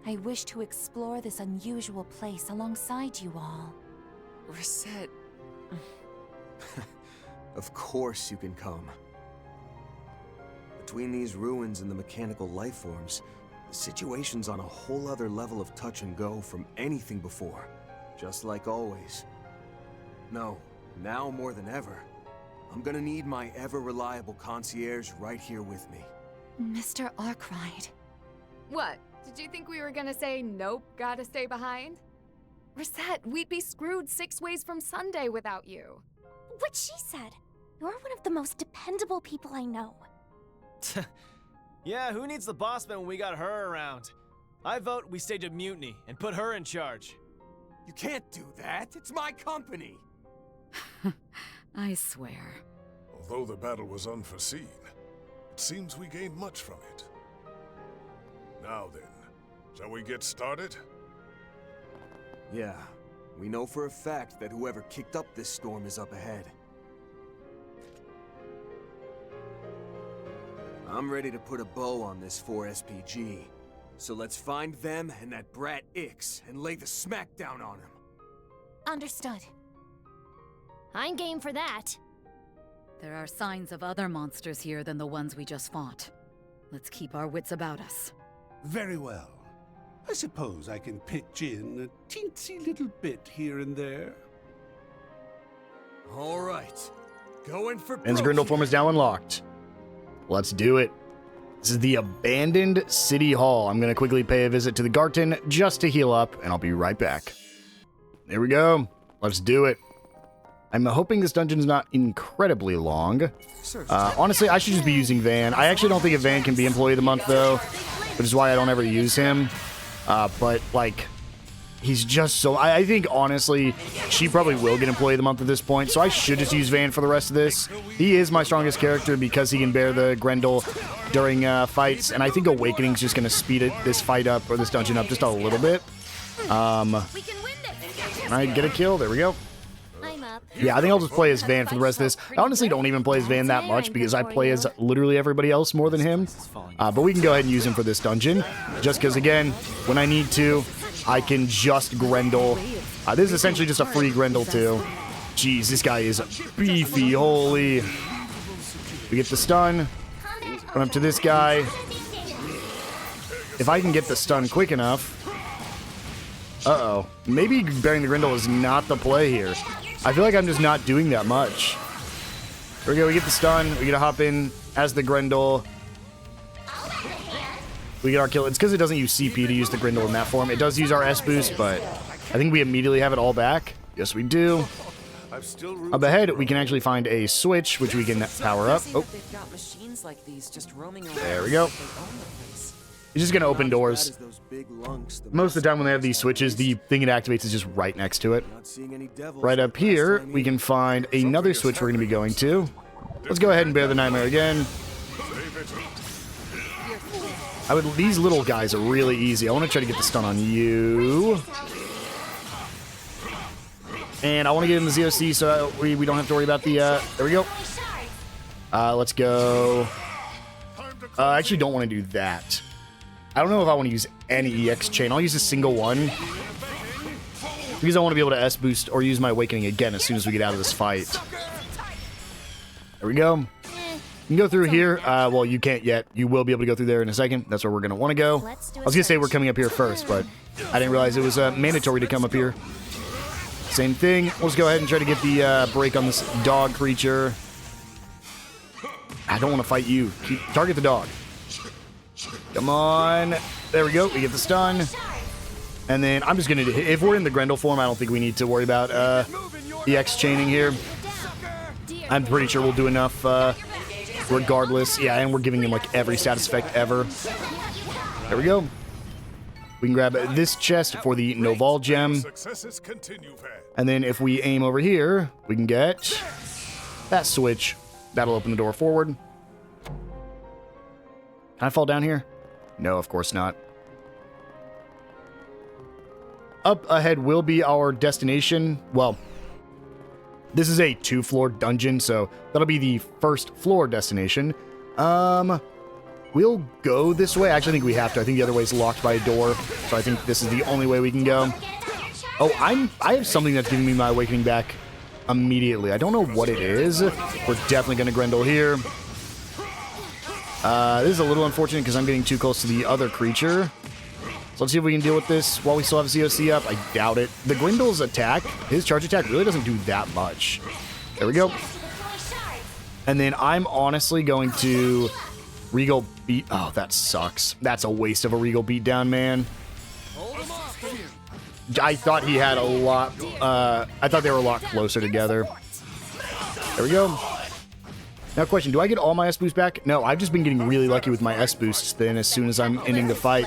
I wish to explore this unusual place alongside you all. Reset. Of course you can come. Between these ruins and the mechanical life forms, the situation's on a whole other level of touch and go from anything before. Just like always. No, now more than ever, I'm gonna need my ever-reliable concierge right here with me. Mr. Arkwright. What? Did you think we were gonna say, nope, gotta stay behind? Reset, we'd be screwed 6 ways from Sunday without you. What she said. You're one of the most dependable people I know. Yeah, who needs the boss man when we got her around? I vote we stage a mutiny and put her in charge. You can't do that. It's my company. I swear. Although the battle was unforeseen, it seems we gained much from it. Now then, shall we get started? Yeah, we know for a fact that whoever kicked up this storm is up ahead. I'm ready to put a bow on this 4-SPG. So let's find them and that brat Ix and lay the smackdown on him. Understood. I'm game for that. There are signs of other monsters here than the ones we just fought. Let's keep our wits about us. Very well. I suppose I can pitch in a teensy little bit here and there. All right. Going for Ben's Grindle form is now unlocked. Let's do it. This is the abandoned city hall. I'm going to quickly pay a visit to the Garten just to heal up, and I'll be right back. There we go. Let's do it. I'm hoping this dungeon's not incredibly long. Honestly, I should just be using Van. I actually don't think a Van can be Employee of the Month, though, which is why I don't ever use him. But, like, he's just so... I think, honestly, she probably will get Employee of the Month at this point, so I should just use Van for the rest of this. He is my strongest character because he can bear the Grendel during fights, and I think Awakening's just going to speed this fight up, or this dungeon up, just a little bit. Can I get a kill? There we go. Yeah, I think I'll just play as Van for the rest of this. I honestly don't even play as Van that much because I play as literally everybody else more than him. But we can go ahead and use him for this dungeon. Just because, again, when I need to, I can just Grendel. This is essentially just a free Grendel, too. Jeez, this guy is beefy. Holy. We get the stun. Run up to this guy. If I can get the stun quick enough. Uh-oh. Maybe bearing the Grendel is not the play here. I feel like I'm just not doing that much. There we go, we get the stun. We get to hop in as the Grendel. We get our kill. It's because it doesn't use CP to use the Grendel in that form. It does use our S boost, but I think we immediately have it all back. Yes, we do. Up ahead, we can actually find a switch, which we can power up. Oh. There we go. It's just going to open doors. Most of the time when they have these switches, the thing it activates is just right next to it. Right up here, we can find another switch we're going to be going to. Let's go ahead and bear the Nightmare again. These little guys are really easy. I want to try to get the stun on you. And I want to get in the ZOC so we don't have to worry about the... there we go. Let's go. I actually don't want to do that. I don't know if I want to use any EX chain. I'll use a single one. Because I want to be able to S-boost or use my Awakening again as soon as we get out of this fight. There we go. You can go through here. Well, you can't yet. You will be able to go through there in a second. That's where we're going to want to go. I was going to say we're coming up here first, but I didn't realize it was mandatory to come up here. Same thing. We'll just go ahead and try to get the break on this dog creature. I don't want to fight you. Target the dog. Come on. There we go. We get the stun. And then I'm just going to... If we're in the Grendel form, I don't think we need to worry about EX chaining here. I'm pretty sure we'll do enough regardless. Yeah, and we're giving him like every status effect ever. There we go. We can grab this chest for the Noval gem. And then if we aim over here, we can get that switch. That'll open the door forward. Can I fall down here? No, of course not. Up ahead will be our destination. Well, this is a 2-floor dungeon, so that'll be the first floor destination. We'll go this way. Actually, I think we have to. I think the other way is locked by a door, so I think this is the only way we can go. Oh, I have something that's giving me my awakening back immediately. I don't know what it is. We're definitely going to Grendel here. This is a little unfortunate because I'm getting too close to the other creature. So let's see if we can deal with this while we still have ZOC up. I doubt it. The Grendel's attack, his charge attack, really doesn't do that much. There we go. And then I'm honestly going to Regal beat... Oh, that sucks. That's a waste of a Regal beatdown, man. I thought he had a lot... I thought they were a lot closer together. There we go. Now, question, do I get all my S-boosts back? No, I've just been getting really lucky with my S-boosts then as soon as I'm ending the fight.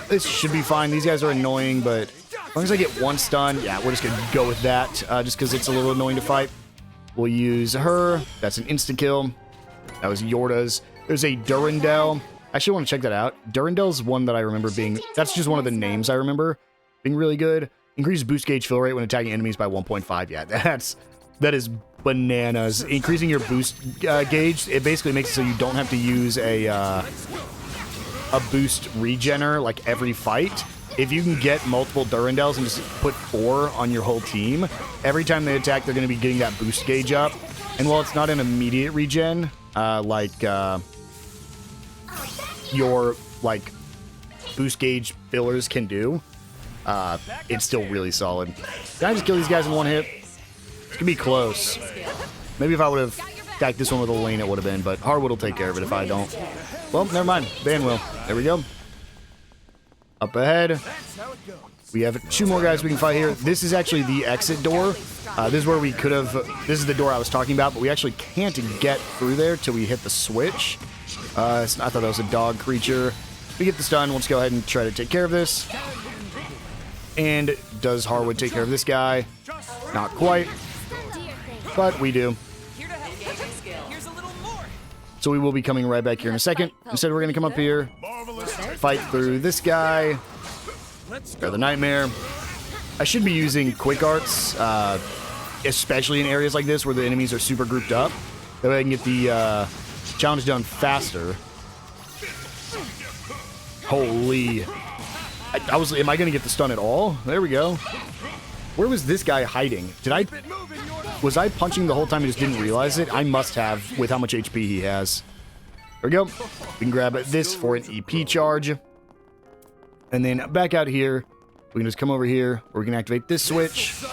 This should be fine. These guys are annoying, but as long as I get one stun, yeah, we're just going to go with that, just because it's a little annoying to fight. We'll use her. That's an insta-kill. That was Yorda's. There's a Durandal. I actually want to check that out. Durandel's one that I remember being... That's just one of the names I remember being really good. Increase boost gauge fill rate when attacking enemies by 1.5. Yeah, that is bananas. Increasing your boost gauge, it basically makes it so you don't have to use a boost regener like every fight. If you can get multiple Durandals and just put 4 on your whole team, every time they attack, they're going to be getting that boost gauge up. And while it's not an immediate regen, your like boost gauge fillers can do, it's still really solid. Can I just kill these guys in one hit? It's gonna be close. Maybe if I would have attacked this one with a lane, it would have been, but Hardwood will take care of it if I don't. Well, never mind. Van will. There we go. Up ahead. We have 2 more guys we can fight here. This is actually the exit door. This is where we could have... This is the door I was talking about, but we actually can't get through there till we hit the switch. I thought that was a dog creature. We get the stun. We'll just go ahead and try to take care of this. And does Harwood take care of this guy? Not quite. But we do. So we will be coming right back here in a second. Instead, we're going to come up here, fight through this guy, or the Nightmare. I should be using quick arts, especially in areas like this where the enemies are super grouped up. That way I can get the challenge done faster. Holy. Am I going to get the stun at all? There we go. Where was this guy hiding? Was I punching the whole time and just didn't realize it? I must have, with how much HP he has. There we go. We can grab this for an EP charge. And then back out here, we can just come over here, where we can activate this switch.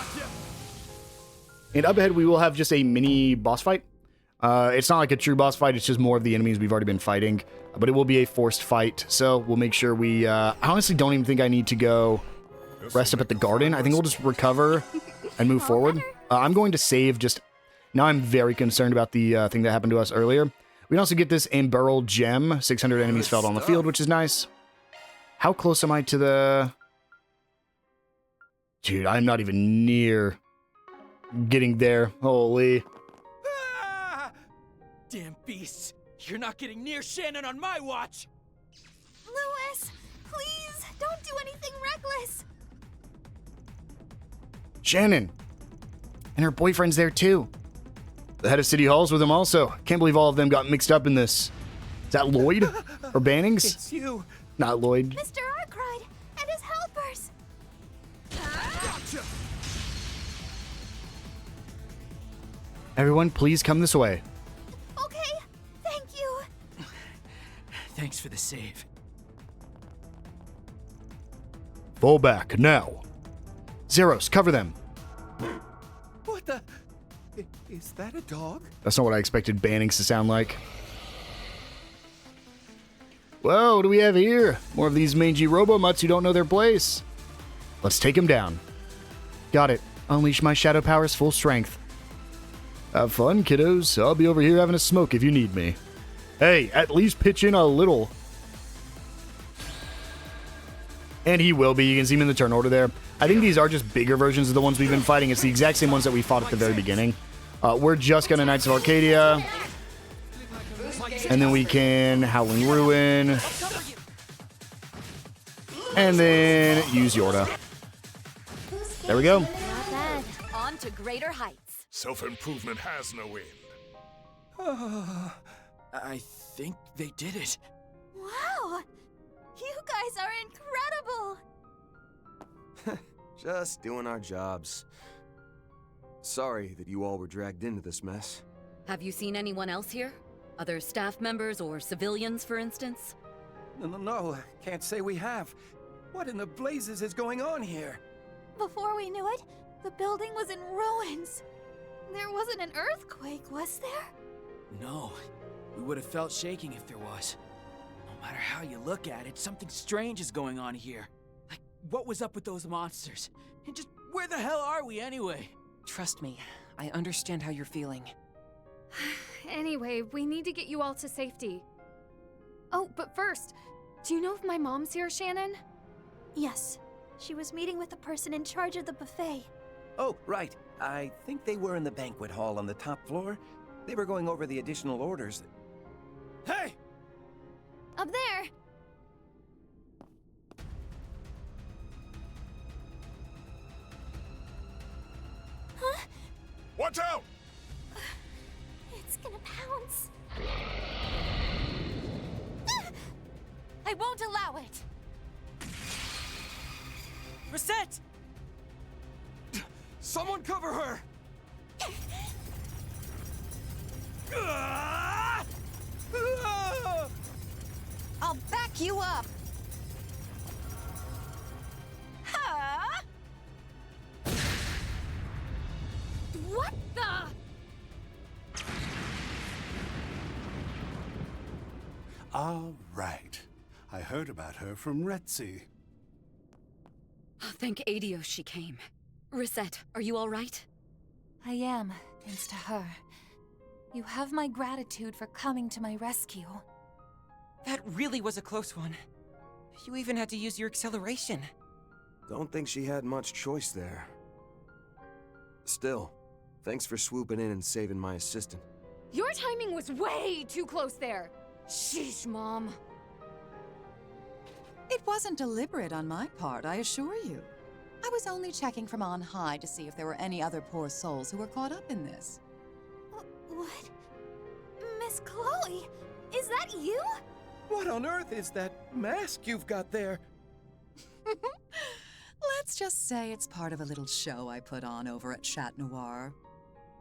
And up ahead, we will have just a mini boss fight. It's not like a true boss fight, it's just more of the enemies we've already been fighting. But it will be a forced fight, so we'll make sure we... I honestly don't even think I need to go rest up at the garden. I think we'll just recover and move forward. I'm going to save just... Now I'm very concerned about the thing that happened to us earlier. We can also get this Amberyl gem. 600 enemies fell on the field, which is nice. How close am I to the... Dude, I'm not even near getting there. Holy... Damn beasts! You're not getting near Shannon on my watch! Lewis, please, don't do anything reckless! Shannon! And her boyfriend's there too. The head of City Hall's with him also. Can't believe all of them got mixed up in this. Is that Lloyd? Or Bannings? It's you! Not Lloyd. Mr. Arkwright and his helpers! Gotcha. Everyone, please come this way. Okay, Thanks for the save. Fall back, now. Zeros, cover them. What the? Is that a dog? That's not what I expected Bannings to sound like. Whoa, what do we have here? More of these mangy robo-mutts who don't know their place. Let's take them down. Got it. Unleash my shadow powers full strength. Have fun, kiddos. I'll be over here having a smoke if you need me. Hey, at least pitch in a little. And he will be. You can see him in the turn order there. I think these are just bigger versions of the ones we've been fighting. It's the exact same ones that we fought at the very beginning. We're just going to Knights of Arcadia. And then we can Howling Ruin. And then use Yorda. There we go. Not bad. On to greater heights. Self-improvement has no end. I think they did it. Wow! You guys are incredible! Just doing our jobs. Sorry that you all were dragged into this mess. Have you seen anyone else here? Other staff members or civilians, for instance? No, can't say we have. What in the blazes is going on here? Before we knew it, the building was in ruins. There wasn't an earthquake, was there? No, we would have felt shaking if there was. No matter how you look at it, something strange is going on here. Like, what was up with those monsters? And just where the hell are we anyway? Trust me, I understand how you're feeling. Anyway, we need to get you all to safety. Oh, but first, do you know if my mom's here, Shannon? Yes. She was meeting with the person in charge of the buffet. Oh, right. I think they were in the banquet hall on the top floor. They were going over the additional orders. Hey! Up there! Huh? Watch out! It's gonna pounce. I won't allow it! Reset! Someone cover her! I'll back you up! Huh? What the? All right. I heard about her from Retzi. Oh, thank Adios she came. Reset, are you all right? I am, thanks to her. You have my gratitude for coming to my rescue. That really was a close one. You even had to use your acceleration. Don't think she had much choice there. Still, thanks for swooping in and saving my assistant. Your timing was way too close there. Sheesh, Mom. It wasn't deliberate on my part, I assure you. I was only checking from on high to see if there were any other poor souls who were caught up in this. What? Miss Chloe, is that you? What on earth is that mask you've got there? Let's just say it's part of a little show I put on over at Chat Noir.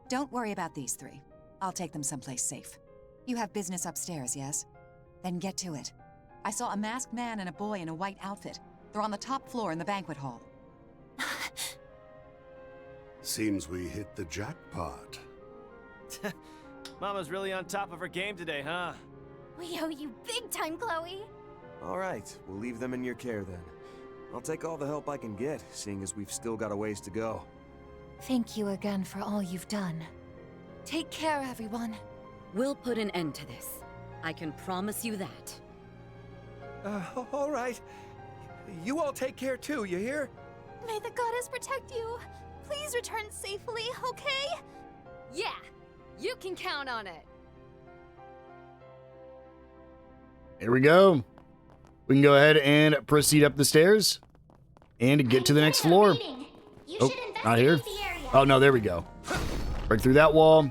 Don't worry about these three. I'll take them someplace safe. You have business upstairs, yes? Then get to it. I saw a masked man and a boy in a white outfit. They're on the top floor in the banquet hall. Seems we hit the jackpot. Mama's really on top of her game today, huh? We owe you big time, Chloe. All right, we'll leave them in your care then. I'll take all the help I can get, seeing as we've still got a ways to go. Thank you again for all you've done. Take care, everyone. We'll put an end to this. I can promise you that. All right. You all take care too, you hear? May the goddess protect you. Please return safely, okay? Yeah, you can count on it. Here we go. We can go ahead and proceed up the stairs and get to the next floor. Oh, not here. Oh, no, there we go. Break through that wall,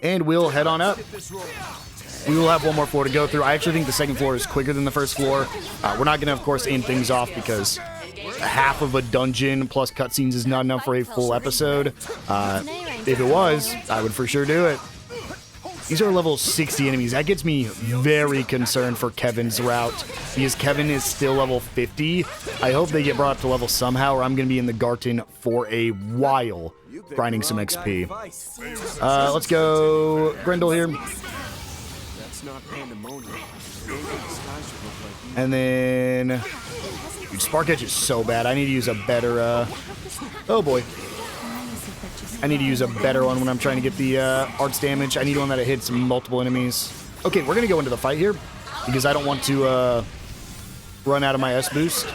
and we'll head on up. We will have one more floor to go through. I actually think the second floor is quicker than the first floor. We're not going to, of course, end things off because half of a dungeon plus cutscenes is not enough for a full episode. If it was, I would for sure do it. These are level 60 enemies. That gets me very concerned for Kevin's route, because Kevin is still level 50. I hope they get brought up to level somehow, or I'm going to be in the Garten for a while, grinding some XP. Let's go Grendel here. That's not pandemonium. And then... Dude, Spark Edge is so bad. I need to use a better... Oh boy. I need to use a better one when I'm trying to get the arts damage. I need one that hits multiple enemies. Okay, we're going to go into the fight here, because I don't want to run out of my S boost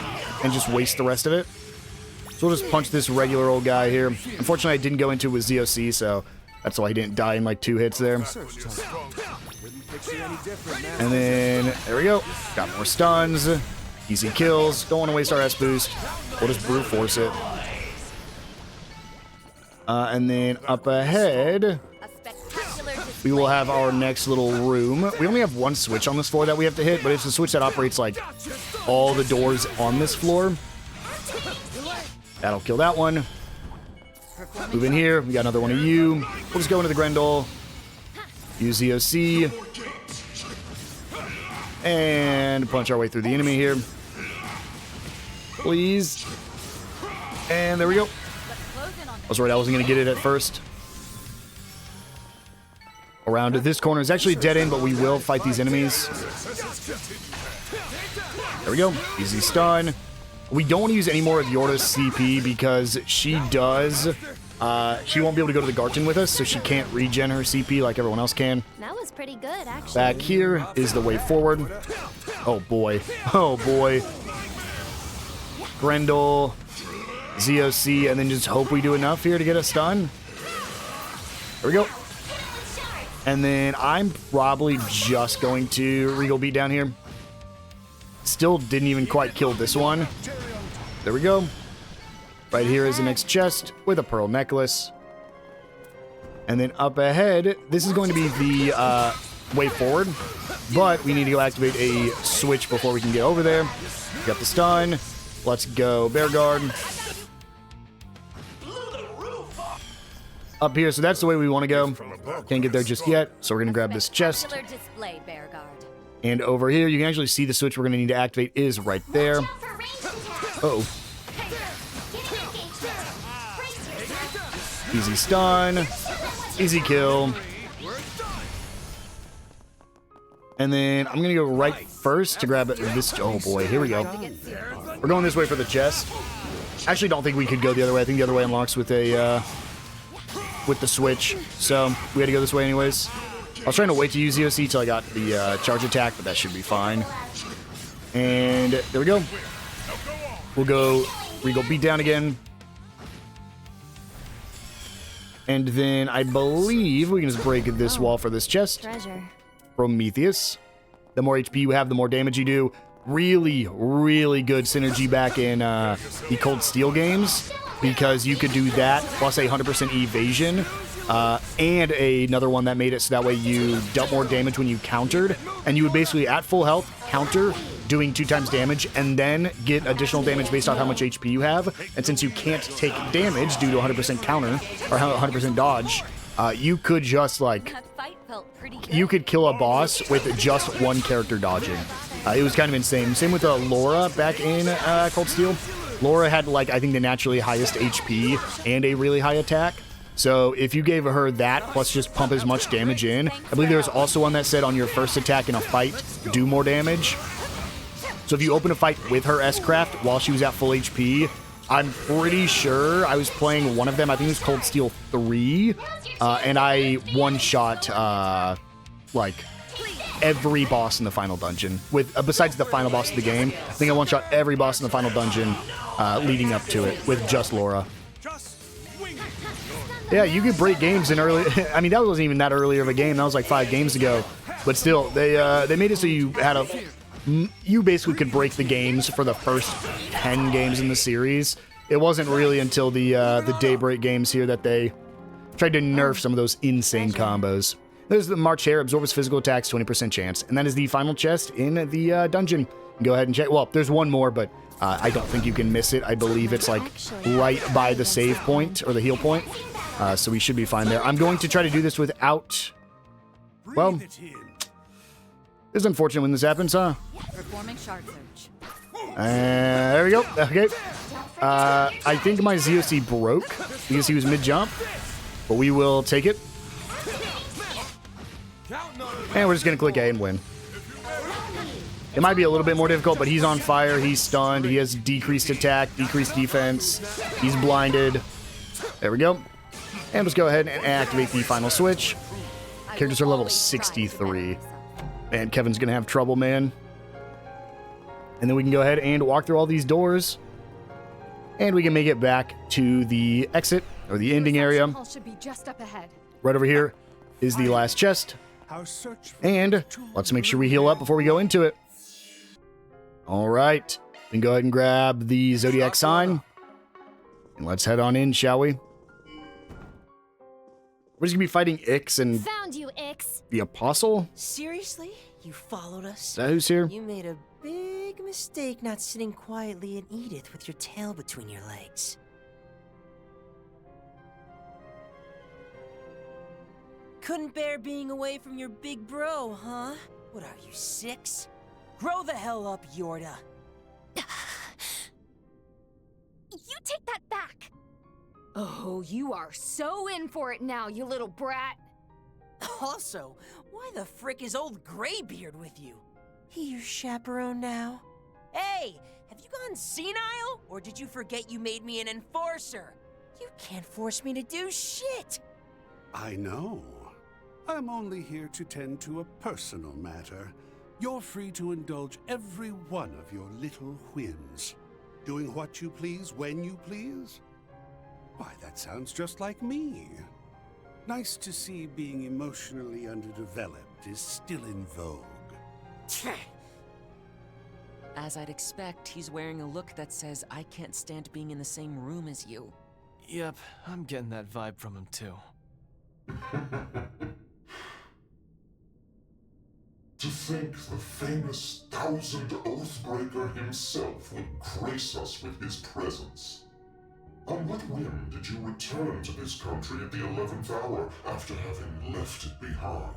and just waste the rest of it. So we'll just punch this regular old guy here. Unfortunately, I didn't go into it with ZOC, so that's why he didn't die in like 2 hits there. And then, there we go. Got more stuns. Easy kills. Don't want to waste our S boost. We'll just brute force it. And then up ahead, we will have our next little room. We only have 1 switch on this floor that we have to hit, but it's a switch that operates like all the doors on this floor. That'll kill that one. Move in here. We got another one of you. We'll just go into the Grendel. Use ZOC. And punch our way through the enemy here. Please. And there we go. I was worried I wasn't going to get it at first. Around this corner is actually dead end, but we will fight these enemies. There we go. Easy stun. We don't want to use any more of Yorda's CP because she does... she won't be able to go to the Garten with us, so she can't regen her CP like everyone else can. That was pretty good, actually. Back here is the way forward. Oh boy. Oh boy. Grendel, ZOC, and then just hope we do enough here to get a stun. There we go. And then I'm probably just going to Regal Beat down here. Still didn't even quite kill this one. There we go. Right here is the next chest with a pearl necklace. And then up ahead, this is going to be the way forward. But we need to go activate a switch before we can get over there. Got the stun. Let's go Bear Guard. Up here, so that's the way we want to go. Can't get there just yet, so we're going to grab this chest. And over here, you can actually see the switch we're going to need to activate is right there. Uh-oh. Easy stun. Easy kill. And then I'm going to go right first to grab this. Oh boy, here we go. We're going this way for the chest. Actually, don't think we could go the other way. I think the other way unlocks with a with the switch. So we had to go this way anyways. I was trying to wait to use ZOC till I got the charge attack, but that should be fine. And there we go. We'll go Regal Beat down again. And then I believe we can just break this wall for this chest. Treasure. Prometheus. The more HP you have, the more damage you do. Really, really good synergy back in the Cold Steel games, because you could do that plus 100% evasion. And another one that made it so that way you dealt more damage when you countered, and you would basically at full health counter doing 2 times damage and then get additional damage based on how much HP you have. And since you can't take damage due to 100% counter or 100% dodge, you could just like you could kill a boss with just 1 character dodging. It was kind of insane. Same with Laura back in Cold Steel. Laura had like I think the naturally highest HP and a really high attack. So if you gave her that, plus just pump as much damage in, I believe there was also one that said on your first attack in a fight, do more damage. So if you open a fight with her S-Craft while she was at full HP, I'm pretty sure I was playing one of them, I think it was Cold Steel 3, and I one-shot, like, every boss in the final dungeon. With besides the final boss of the game, I think I one-shot every boss in the final dungeon leading up to it with just Laura. Yeah, you could break games in early... I mean, that wasn't even that earlier of a game. That was like 5 games ago. But still, they made it so you had a... You basically could break the games for the first 10 games in the series. It wasn't really until the Daybreak games here that they tried to nerf some of those insane combos. There's the March Hair, absorbs physical attacks, 20% chance. And that is the final chest in the dungeon. Go ahead and check. Well, there's one more, but I don't think you can miss it. I believe it's like right by the save point or the heal point. So we should be fine there. I'm going to try to do this without Well, it's unfortunate when this happens, huh? Performing shard search. There we go. Okay. I think my ZOC broke because he was mid-jump, but we will take it. And we're just going to click A and win. It might be a little bit more difficult, but he's on fire, he's stunned, he has decreased attack, decreased defense, he's blinded. There we go. And let's go ahead and activate the final switch. Characters are level 63. Man, Kevin's going to have trouble, man. And then we can go ahead and walk through all these doors. And we can make it back to the exit, or the ending area. Should be just up ahead. Right over here is the last chest. And let's make sure we heal up before we go into it. All right. We can go ahead and grab the Zodiac sign. And let's head on in, shall we? We're just going to be fighting Ix and Found you, Ix. the Apostle. Seriously? You followed us? Is that who's here? You made a big mistake not sitting quietly in Edith with your tail between your legs. Couldn't bear being away from your big bro, huh? What are you, 6? Grow the hell up, Yorda. You take that back. Oh, you are so in for it now, you little brat. Also, why the frick is old Graybeard with you? He your chaperone now? Hey, have you gone senile? Or did you forget you made me an enforcer? You can't force me to do shit. I know. I'm only here to tend to a personal matter. You're free to indulge every one of your little whims. Doing what you please when you please? Why, that sounds just like me. Nice to see being emotionally underdeveloped is still in vogue. As I'd expect, he's wearing a look that says, I can't stand being in the same room as you. Yep, I'm getting that vibe from him too. To think the famous Thousand Oathbreaker himself would grace us with his presence. On what whim did you return to this country at the 11th hour after having left it behind?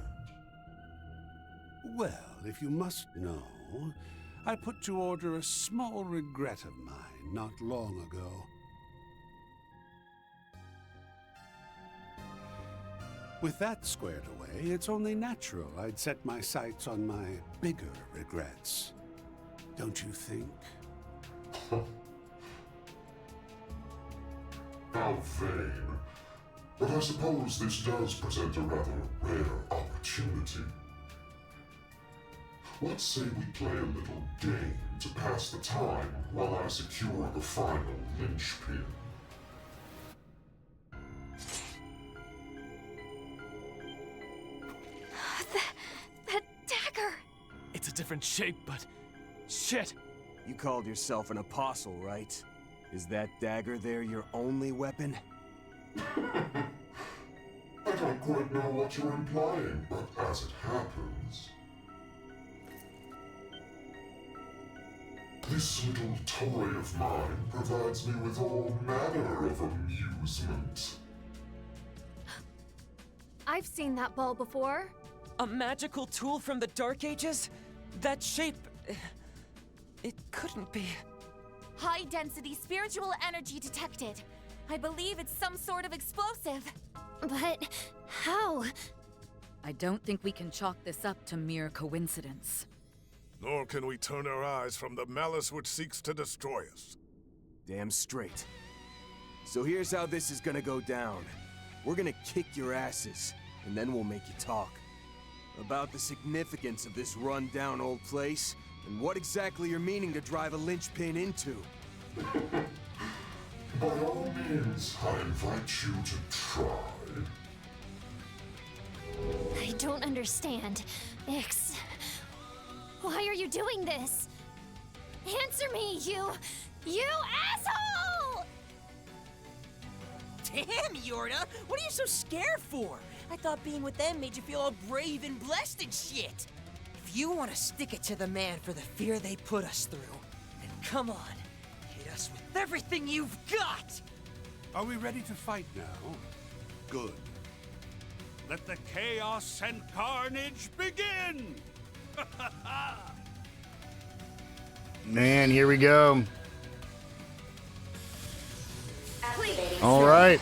Well, if you must know, I put to order a small regret of mine not long ago. With that squared away, it's only natural I'd set my sights on my bigger regrets. Don't you think? How vain. But I suppose this does present a rather rare opportunity. Let's say we play a little game to pass the time while I secure the final linchpin. That dagger! It's a different shape, but shit! You called yourself an apostle, right? Is that dagger there your only weapon? I don't quite know what you're implying, but as it happens... This little toy of mine provides me with all manner of amusement. I've seen that ball before. A magical tool from the Dark Ages? That shape... it couldn't be... High-density spiritual energy detected. I believe it's some sort of explosive. But how? I don't think we can chalk this up to mere coincidence. Nor can we turn our eyes from the malice which seeks to destroy us. Damn straight. So here's how this is gonna go down. We're gonna kick your asses, and then we'll make you talk. About the significance of this run-down old place, and what exactly you're meaning to drive a linchpin into. By all means, I invite you to try. I don't understand. Ix, why are you doing this? Answer me, you asshole! Damn, Yorda! What are you so scared for? I thought being with them made you feel all brave and blessed and shit. If you want to stick it to the man for the fear they put us through, then come on, hit us with everything you've got! Are we ready to fight now? Good. Let the chaos and carnage begin! Man, here we go. All right.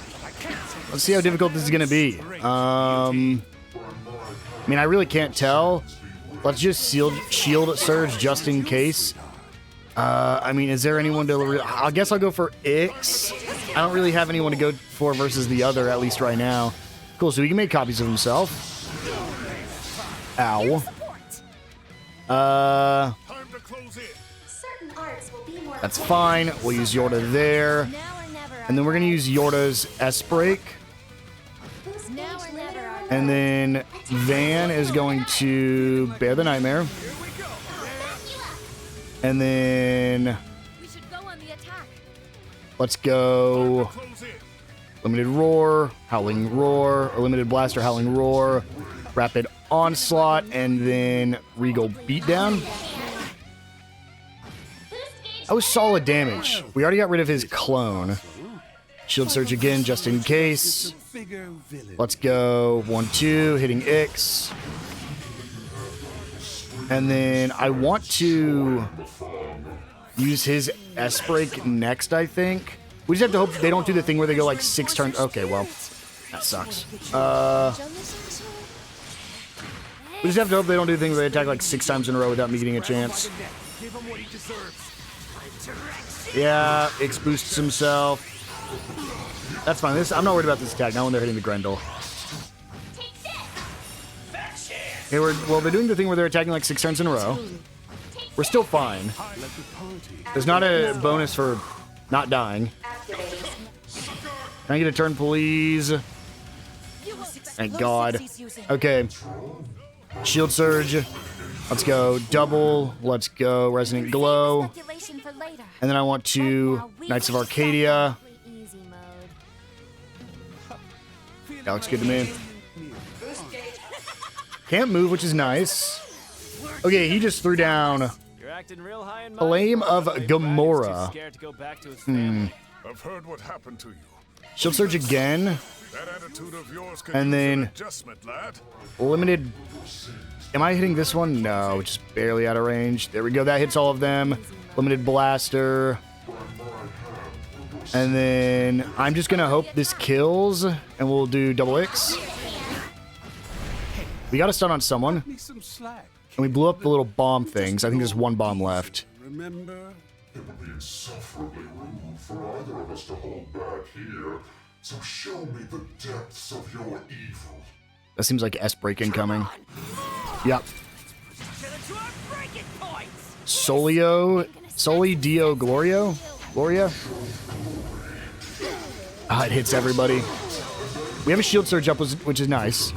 Let's see how difficult this is going to be. I mean, I really can't tell. Let's just shield surge just in case. I mean, is there anyone to... I guess I'll go for Ix. I don't really have anyone to go for versus the other, at least right now. Cool, so he can make copies of himself. Ow. That's fine. We'll use Yorda there. And then we're going to use Yorda's S-Break. And then Van is going to Bear the Nightmare. And then let's go Limited Roar, Howling Roar, or Limited Blaster, Howling Roar, Rapid Onslaught, and then Regal Beatdown. That was solid damage. We already got rid of his clone. Shield Surge again, just in case. Let's go 1-2, hitting Ix. And then I want to use his S-Break next, I think. We just have to hope they don't do the thing where they go like 6 turns. Okay, well, that sucks. We just have to hope they don't do the thing where they attack like 6 times in a row without me getting a chance. Yeah, Ix boosts himself. That's fine. I'm not worried about this attack, not when they're hitting the Grendel. Okay, well, they're doing the thing where they're attacking like 6 turns in a row. We're still fine. There's not a bonus for not dying. Can I get a turn, please? Thank God. Okay. Shield Surge. Let's go. Double. Let's go. Resonant Glow. And then I want to Knights of Arcadia. That looks good to me. Can't move, which is nice. Okay, he just threw down Flame of Gamora. I've heard what happened to you. Shield Surge again. That attitude of yours could And use an then adjustment, lad. Limited. Am I hitting this one? No, just barely out of range. There we go. That hits all of them. Limited Blaster. And then I'm just going to hope this kills, and we'll do double X. We got a stun on someone. And we blew up the little bomb things. I think there's one bomb left. Remember? It would be insufferably rude for either of us to hold back here, so show me the depths of your evil. That seems like S-Break incoming. Yep. Soli Dio Gloria? It hits everybody. We have a Shield Surge up, which is nice.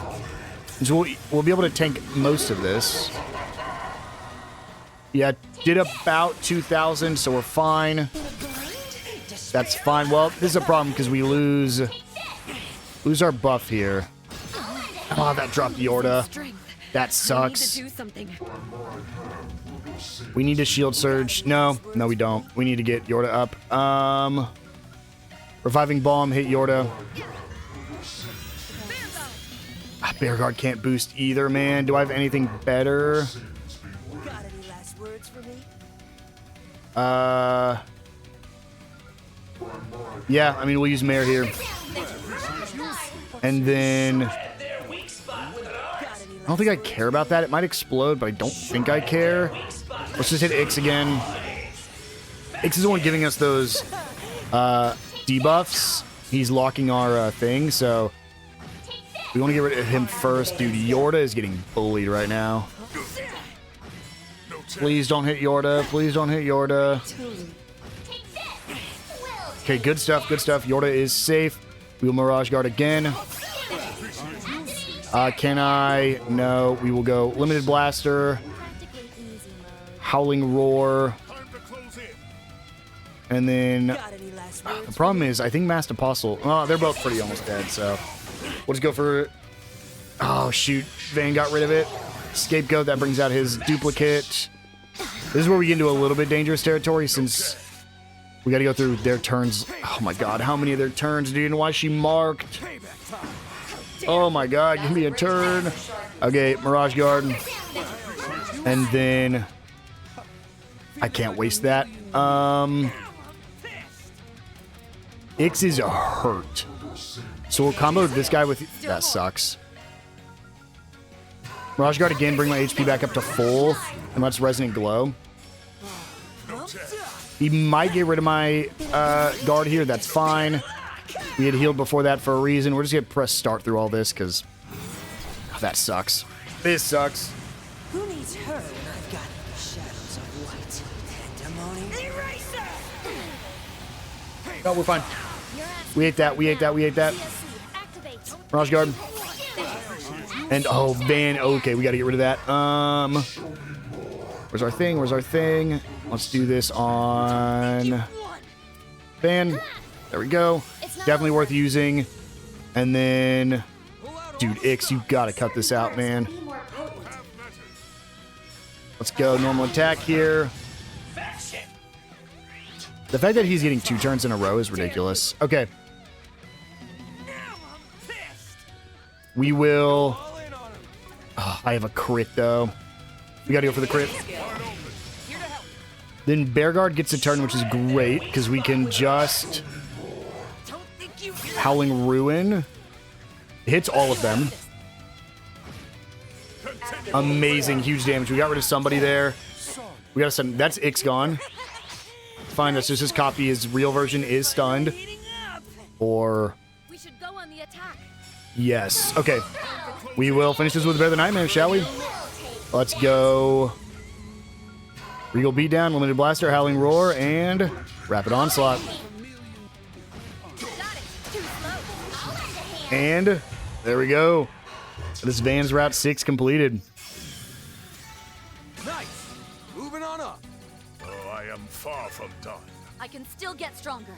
So we'll be able to tank most of this. Yeah, did about 2,000, so we're fine. That's fine. Well, this is a problem because we lose our buff here. Oh, that dropped Yorda. That sucks. We need to Shield Surge. No, we don't. We need to get Yorda up. Reviving Bomb, hit Yorda. Bear Guard can't boost either, man. Do I have anything better? Yeah, I mean, we'll use Mare here. And then I don't think I care about that. It might explode, but I don't think I care. Let's just hit Ix again. Ix is the one giving us those debuffs. He's locking our thing, so we want to get rid of him first. Dude, Yorda is getting bullied right now. Please don't hit Yorda. Please don't hit Yorda. Okay, good stuff, good stuff. Yorda is safe. We will Mirage Guard again. Can I? No, we will go Limited Blaster. Howling Roar. And then the problem is, I think Masked Apostle. Oh, they're both pretty almost dead, so we'll just go for. Oh shoot, Van got rid of it. Scapegoat, that brings out his duplicate. This is where we get into a little bit dangerous territory since we got to go through their turns. Oh my god, how many of their turns, dude? And why is she marked? Oh my god, give me a turn. Okay, Mirage Guard. And then... I can't waste that. Ix is hurt. So we'll combo this guy with... That sucks. Mirage Guard again, bring my HP back up to full. And let's Resonant Glow. He might get rid of my guard here. That's fine. We had healed before that for a reason. We're just going to press start through all this because that sucks. This sucks. Who needs her when I've got shadows of light? Pandemonium. Eraser! No, we're fine. We ate that. We ate that. We ate that. Mirage Guard. And, oh, Van. Okay, we got to get rid of that. Where's our thing? Where's our thing? Let's do this on Van. There we go. Definitely worth using. And then, dude, Ix, you gotta cut this out, man. Let's go. Normal attack here. The fact that he's getting 2 turns in a row is ridiculous. Okay. We will... Oh, I have a crit, though. We gotta go for the crit. Then Bear Guard gets a turn, which is great, because we can just... Howling Ruin. Hits all of them. Amazing, huge damage. We got rid of somebody there. We got some... That's Ix gone. Fine, that's just his copy. His real version is stunned. Or... We should go on the attack. Yes. Okay. We will finish this with Bear the Nightmare, shall we? Let's go... Regal Beatdown, Limited Blaster, Howling Roar, and Rapid Onslaught. And there we go. This Van's Route 6 completed. Nice. Moving on up. Oh, I am far from done. I can still get stronger.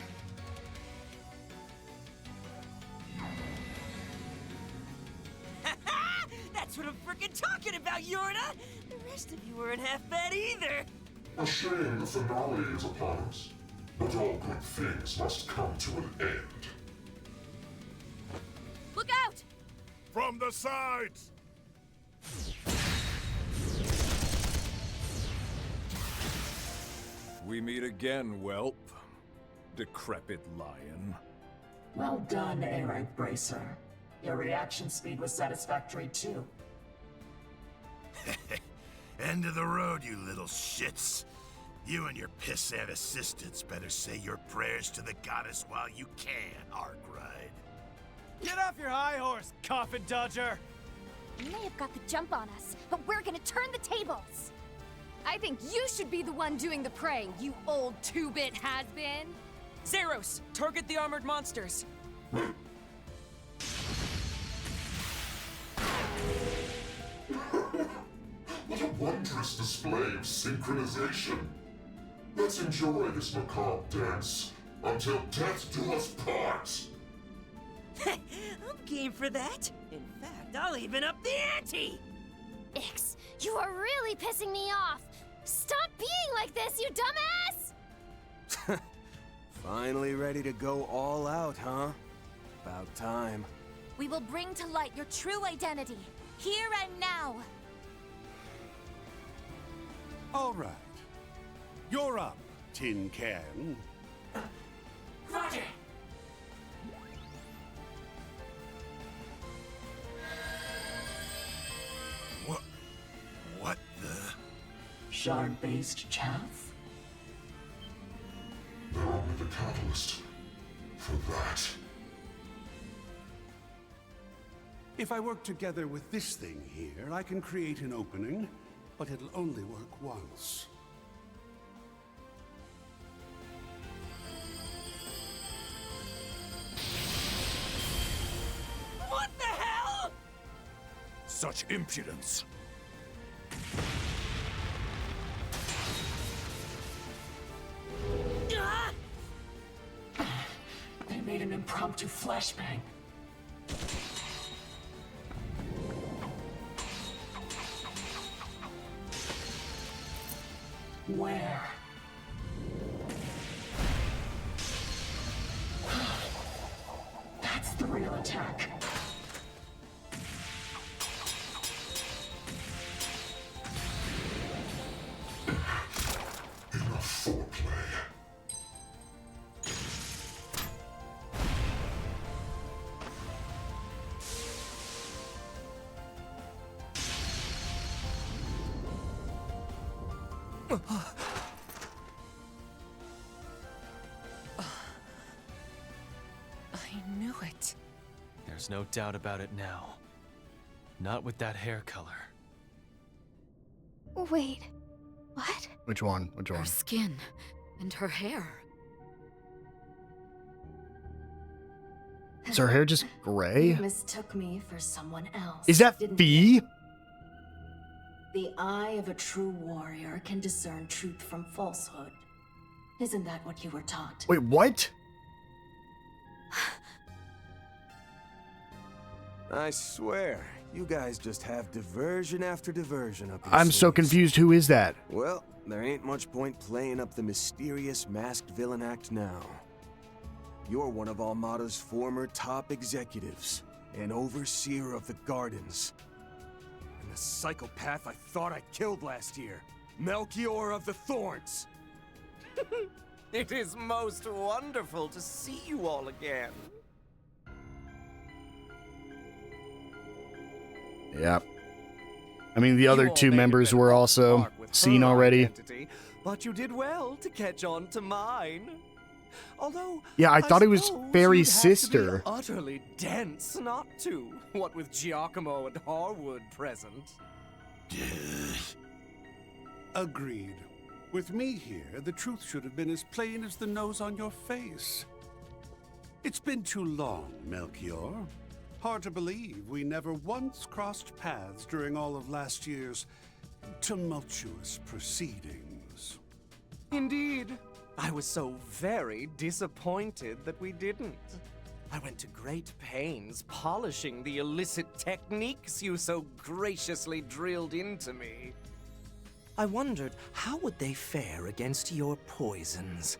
That's what I'm frickin' talking about, Yorda! The rest of you weren't half bad either! A shame the finale is upon us, but all good things must come to an end. Look out! From the sides! We meet again, whelp. Decrepit lion. Well done, A-Rank Bracer. Your reaction speed was satisfactory, too. End of the road, you little shits. You and your pissant assistants better say your prayers to the goddess while you can, Arkwright. Get off your high horse, coffin dodger! You may have got the jump on us, but we're gonna turn the tables! I think you should be the one doing the praying, you old 2-bit has-been! Zeros, target the armored monsters! What a wondrous display of synchronization. Let's enjoy this macabre dance until death do us part. I'm game for that. In fact, I'll even up the ante! Ix, you are really pissing me off. Stop being like this, you dumbass! Finally ready to go all out, huh? About time. We will bring to light your true identity, here and now. All right. You're up, Tin Can. Roger. What the? Shard-based chaff? They're only the catalyst for that. If I work together with this thing here, I can create an opening, but it'll only work once. What the hell? Such impudence. They made an impromptu flashbang. Where? That's the real attack. foreplay. I knew it. There's no doubt about it now. Not with that hair color. Wait, what? Which one? Which one? Her skin and her hair. Is her hair just gray? You mistook me for someone else. Is that didn't Fee? you? The eye of a true warrior can discern truth from falsehood. Isn't that what you were taught? Wait, what? I swear, you guys just have diversion after diversion up your I'm so sleeves. confused. Who is that? Well, there ain't much point playing up the mysterious masked villain act now. You're one of Almada's former top executives, an overseer of the gardens. And the psychopath I thought I killed last year, Melchior of the Thorns. It is most wonderful to see you all again. Yep. I mean, the other You all two made it members better were off also mark with seen her already. identity, but you did well to catch on to mine. Although, Yeah, I thought it was suppose Fairy's you'd have to be sister. utterly dense not to. What with Giacomo and Harwood present. Agreed. With me here, the truth should have been as plain as the nose on your face. It's been too long, Melchior. Hard to believe we never once crossed paths during all of last year's tumultuous proceedings. Indeed. I was so very disappointed that we didn't. I went to great pains polishing the illicit techniques you so graciously drilled into me. I wondered, how would they fare against your poisons?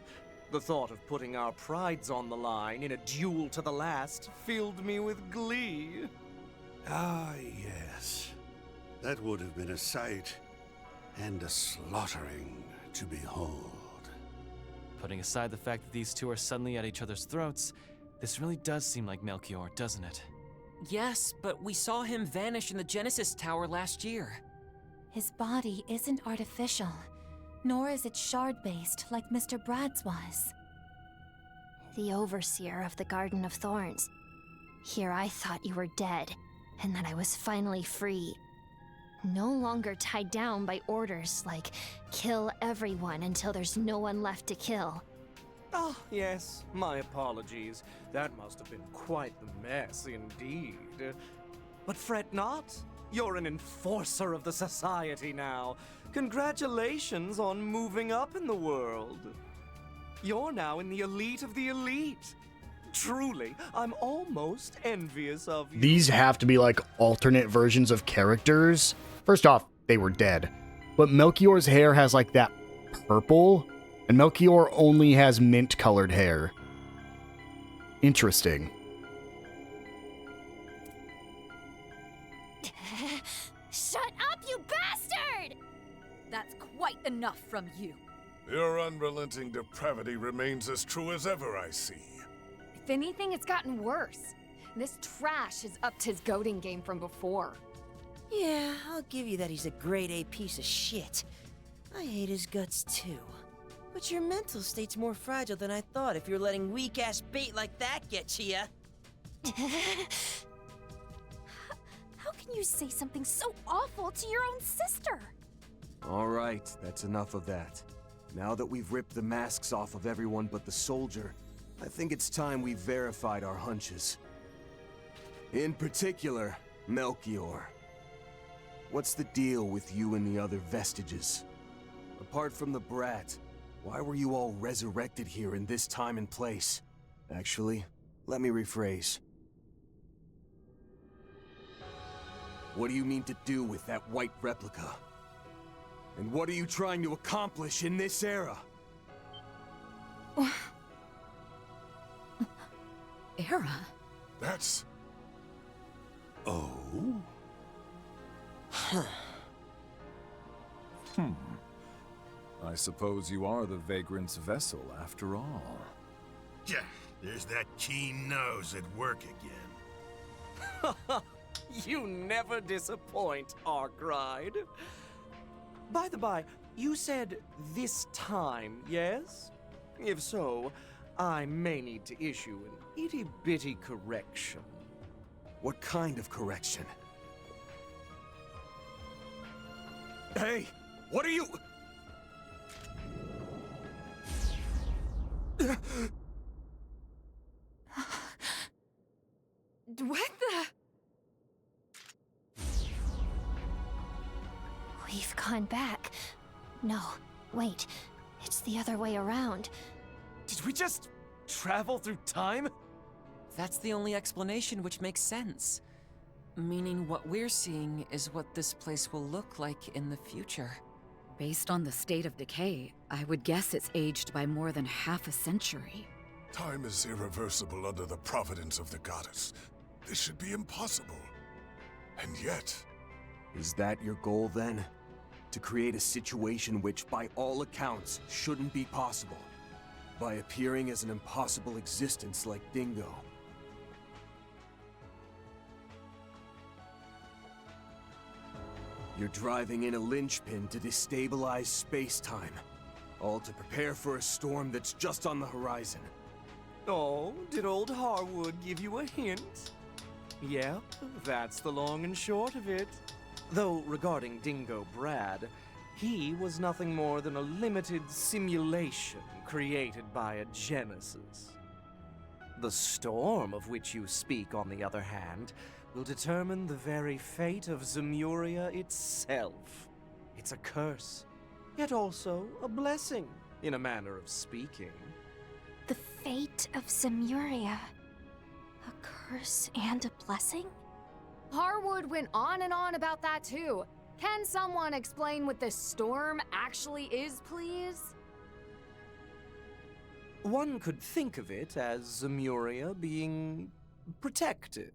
The thought of putting our prides on the line in a duel to the last filled me with glee. Ah, yes. That would have been a sight and a slaughtering to behold. Putting aside the fact that these two are suddenly at each other's throats, this really does seem like Melchior, doesn't it? Yes, but we saw him vanish in the Genesis Tower last year. His body isn't artificial, nor is it shard-based like Mr. Brad's was. The overseer of the Garden of Thorns. Here I thought you were dead, and that I was finally free. No longer tied down by orders like, kill everyone until there's no one left to kill. Oh, yes, my apologies. That must have been quite the mess indeed. But fret not. You're an enforcer of the society now. Congratulations on moving up in the world. You're now in the elite of the elite. Truly, I'm almost envious of you. These have to be like alternate versions of characters. First off, they were dead. But Melchior's hair has like that purple, and Melchior only has mint-colored hair. Interesting. Shut up, you bastard! That's quite enough from you. Your unrelenting depravity remains as true as ever, I see. If anything, it's gotten worse. This trash has upped his goading game from before. Yeah, I'll give you that he's a grade A piece of shit. I hate his guts too. But your mental state's more fragile than I thought if you're letting weak-ass bait like that get to ya. How can you say something so awful to your own sister? All right, that's enough of that. Now that we've ripped the masks off of everyone but the soldier, I think it's time we verified our hunches. In particular, Melchior. What's the deal with you and the other vestiges? Apart from the brat, why were you all resurrected here in this time and place? Actually, let me rephrase. What do you mean to do with that white replica? And what are you trying to accomplish in this era? Era? That's... Oh? Hmm. I suppose you are the Vagrant's vessel, after all. Yeah, there's that keen nose at work again. You never disappoint, Arkride. By the by, you said this time, yes? If so, I may need to issue an itty-bitty correction. What kind of correction? Hey, what are you... What the... We've gone back. No, wait. It's the other way around. Did we just travel through time? That's the only explanation which makes sense. Meaning what we're seeing is what this place will look like in the future. Based on the state of decay, I would guess it's aged by more than half a century. Time is irreversible under the providence of the goddess. This should be impossible. And yet... Is that your goal, then? To create a situation which, by all accounts, shouldn't be possible. By appearing as an impossible existence like Dingo. You're driving in a linchpin to destabilize space-time. All to prepare for a storm that's just on the horizon. Oh, did old Harwood give you a hint? Yep, that's the long and short of it. Though, regarding Dingo Brad, he was nothing more than a limited simulation created by a Genesis. The storm of which you speak, on the other hand, will determine the very fate of Zemuria itself. It's a curse, yet also a blessing, in a manner of speaking. The fate of Zemuria. A curse and a blessing? Harwood went on and on about that too. Can someone explain what this storm actually is, please? One could think of it as Zemuria being protected.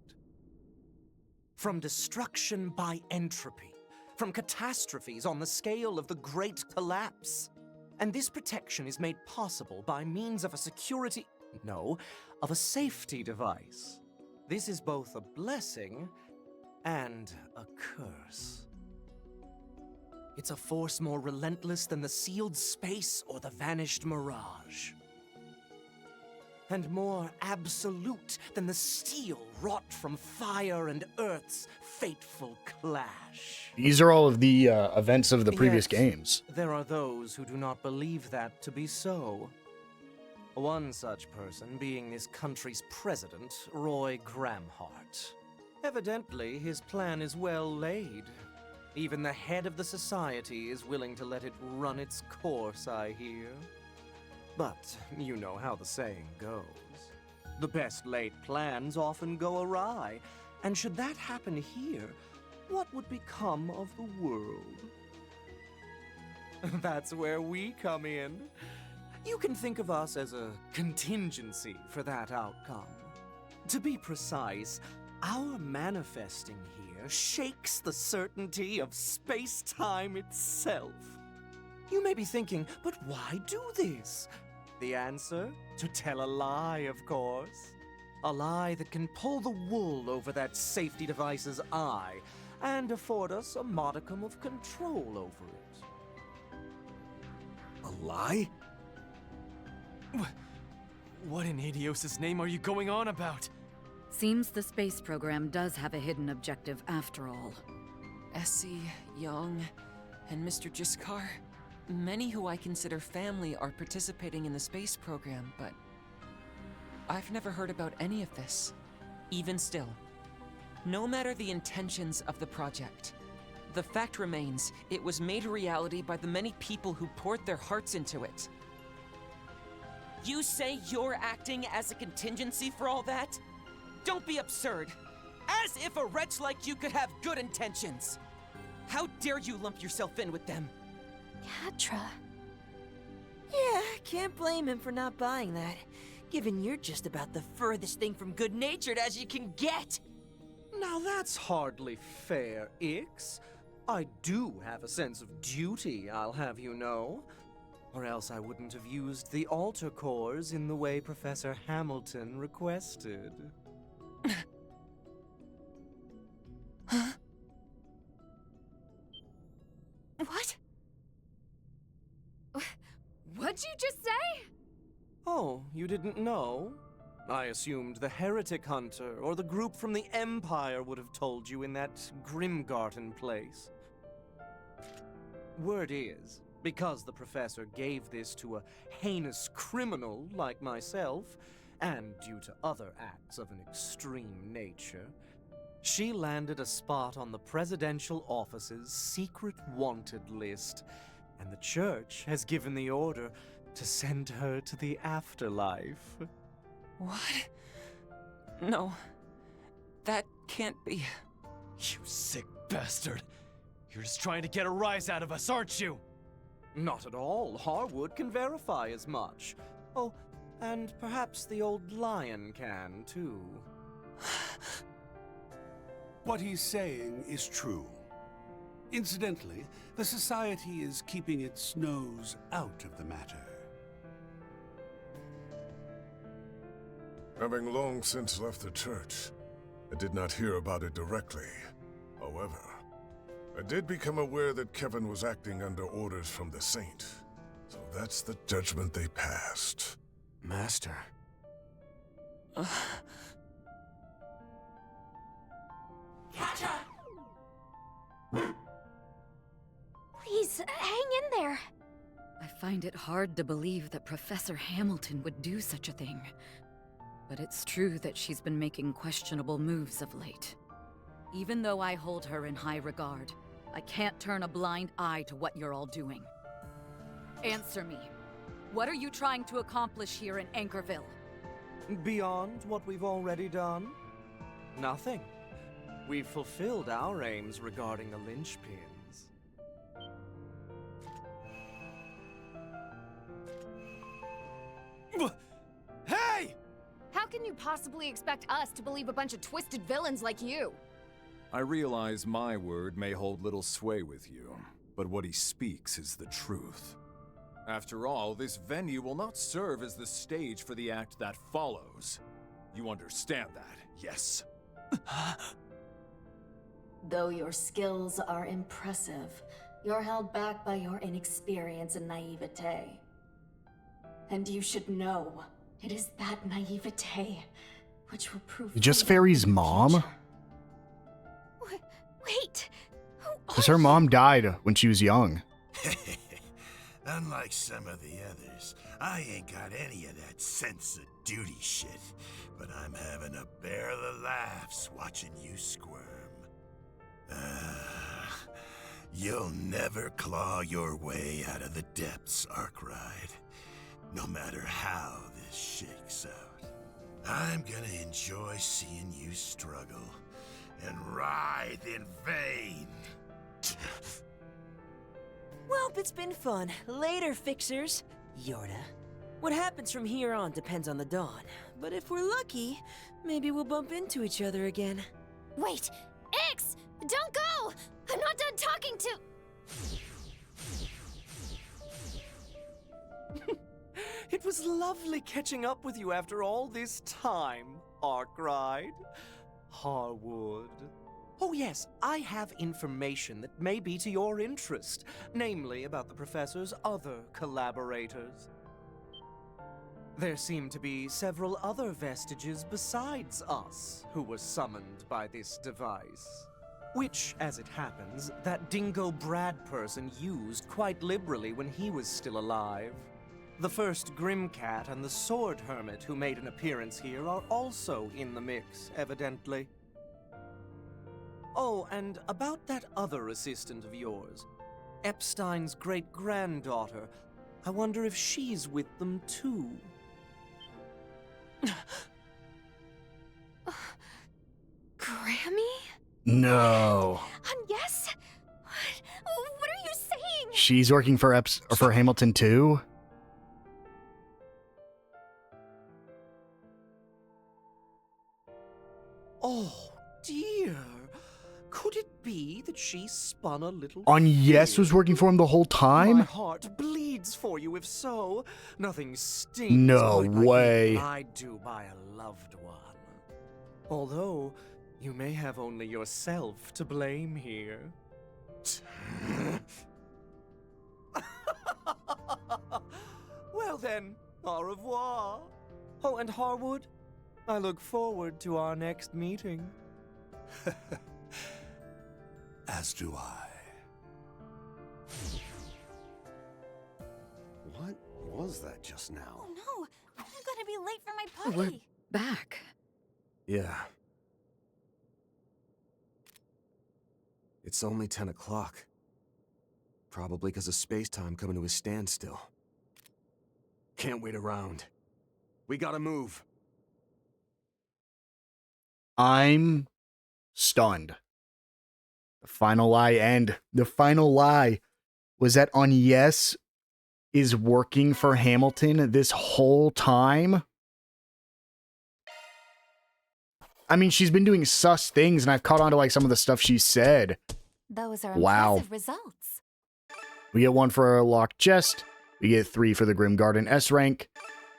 From destruction by entropy, from catastrophes on the scale of the Great Collapse. And this protection is made possible by means of a of a safety device. This is both a blessing and a curse. It's a force more relentless than the sealed space or the vanished mirage. And more absolute than the steel wrought from fire and earth's fateful clash. These are all of the events of the previous Yet, games. There are those who do not believe that to be so. One such person being this country's president, Roy Gramhart. Evidently, his plan is well laid. Even the head of the society is willing to let it run its course, I hear. But you know how the saying goes. The best laid plans often go awry, and should that happen here, what would become of the world? That's where we come in. You can think of us as a contingency for that outcome. To be precise, our manifesting here shakes the certainty of space-time itself. You may be thinking, but why do this? The answer? To tell a lie, of course. A lie that can pull the wool over that safety device's eye and afford us a modicum of control over it. A lie? What in Adios' name are you going on about? Seems the space program does have a hidden objective after all. Essie, Young, and Mr. Jiskar. Many who I consider family are participating in the space program, but I've never heard about any of this. Even still, no matter the intentions of the project, the fact remains it was made a reality by the many people who poured their hearts into it. You say you're acting as a contingency for all that? Don't be absurd. As if a wretch like you could have good intentions. How dare you lump yourself in with them? Catra. Yeah, can't blame him for not buying that, given you're just about the furthest thing from good-natured as you can get. Now that's hardly fair, Ix. I do have a sense of duty, I'll have you know. Or else I wouldn't have used the altar cores in the way Professor Hamilton requested. Huh? What? What'd you just say? Oh, you didn't know? I assumed the Heretic Hunter or the group from the Empire would have told you in that Grimgarten place. Word is, because the professor gave this to a heinous criminal like myself, and due to other acts of an extreme nature, she landed a spot on the presidential office's secret wanted list, and the church has given the order to send her to the afterlife. What? No. That can't be. You sick bastard. You're just trying to get a rise out of us, aren't you? Not at all. Harwood can verify as much. Oh, and perhaps the old lion can, too. What he's saying is true. Incidentally, the Society is keeping its nose out of the matter. Having long since left the church, I did not hear about it directly. However, I did become aware that Kevin was acting under orders from the Saint. So that's the judgment they passed. Master. Gotcha! Please, hang in there. I find it hard to believe that Professor Hamilton would do such a thing. But it's true that she's been making questionable moves of late. Even though I hold her in high regard, I can't turn a blind eye to what you're all doing. Answer me. What are you trying to accomplish here in Anchorville? Beyond what we've already done? Nothing. We've fulfilled our aims regarding the linchpins. Hey! How can you possibly expect us to believe a bunch of twisted villains like you? I realize my word may hold little sway with you, but what he speaks is the truth. After all, this venue will not serve as the stage for the act that follows. You understand that, yes? Though your skills are impressive, you're held back by your inexperience and naivete. And you should know, it is that naivete which will prove Just Fairy's mom? Wait! Because her mom died when she was young. Unlike some of the others, I ain't got any of that sense of duty shit, but I'm having a barrel of laughs watching you squirm. You'll never claw your way out of the depths, Arkwright. No matter how this shakes out. I'm gonna enjoy seeing you struggle and writhe in vain. Well, it's been fun. Later, fixers. Yorda. What happens from here on depends on the dawn. But if we're lucky, maybe we'll bump into each other again. Wait! Ix! Don't go! I'm not done talking to... It was lovely catching up with you after all this time, Arkwright. Harwood. Oh yes, I have information that may be to your interest, namely about the Professor's other collaborators. There seem to be several other vestiges besides us who were summoned by this device. Which, as it happens, that Dingo Brad person used quite liberally when he was still alive. The first Grimcat and the Sword Hermit who made an appearance here are also in the mix, evidently. Oh, and about that other assistant of yours, Epstein's great-granddaughter, I wonder if she's with them too. Grammy? No. Yes? What are you saying? She's working for Hamilton too? Oh, dear. Could it be that that she spun a little Yes was working for him the whole time? My heart bleeds for you if so. Nothing stings No quite like way. being lied to by a loved one. Although, you may have only yourself to blame here. Well then, au revoir. Oh, and Harwood, I look forward to our next meeting. As do I. What was that just now? Oh no! I'm gonna be late for my We're party! back. Yeah. It's only 10 o'clock. Probably because of space-time coming to a standstill. Can't wait around. We gotta move. I'm stunned. The final lie was that Yes is working for Hamilton this whole time. I mean, she's been doing sus things, and I've caught on to like some of the stuff she said. Those are Wow. impressive results. We get 1 for a locked chest. We get 3 for the Grim Garden S rank.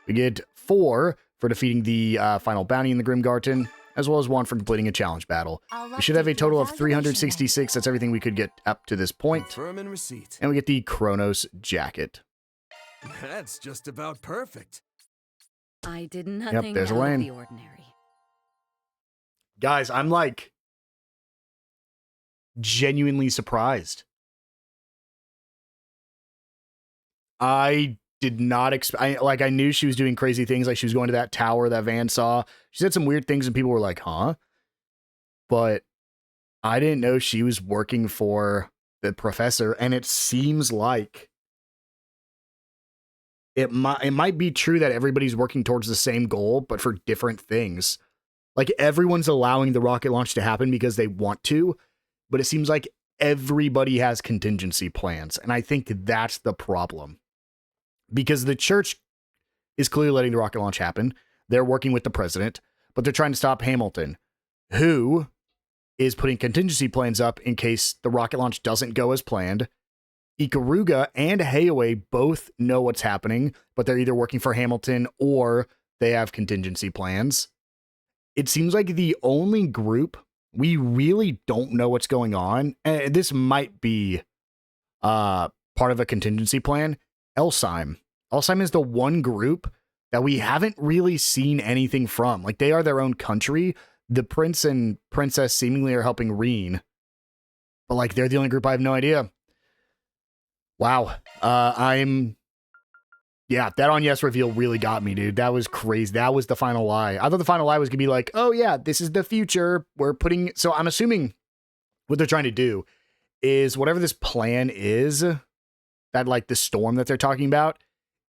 We get 4 for defeating the final bounty in the Grim Garden, as well as 1 for completing a challenge battle. We should have a total of 366. That's everything we could get up to this point. Confirm and receipt. And we get the Kronos jacket. That's just about perfect. I did nothing there's out of Elaine. the ordinary. Guys, I'm like genuinely surprised. I did not expect, I knew she was doing crazy things, like she was going to that tower that Van saw. She said some weird things and people were like, huh? But I didn't know she was working for the professor, and it seems like it might be true that everybody's working towards the same goal, but for different things. Like, everyone's allowing the rocket launch to happen because they want to, but it seems like everybody has contingency plans, and I think that's the problem. Because the church is clearly letting the rocket launch happen. They're working with the president, but they're trying to stop Hamilton, who is putting contingency plans up in case the rocket launch doesn't go as planned. Ikaruga and Heioi both know what's happening, but they're either working for Hamilton or they have contingency plans. It seems like the only group we really don't know what's going on, and this might be part of a contingency plan, Elsheim. Elsheim is the one group that we haven't really seen anything from. Like, they are their own country. The prince and princess seemingly are helping Reen, but like, they're the only group I have no idea. Wow. Yeah, that Yes reveal really got me, dude. That was crazy. That was the final lie. I thought the final lie was gonna be like, oh yeah, this is the future. So I'm assuming what they're trying to do is whatever this plan is, that like the storm that they're talking about,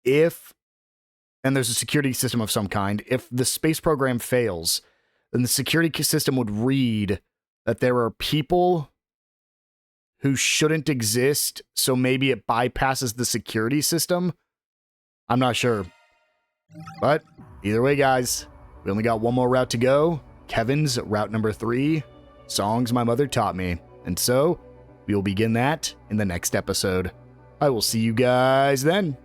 and there's a security system of some kind, if the space program fails, then the security system would read that there are people who shouldn't exist, so maybe it bypasses the security system. I'm not sure. But either way, guys, we only got one more route to go. Kevin's route number 3, songs my mother taught me. And so we will begin that in the next episode. I will see you guys then.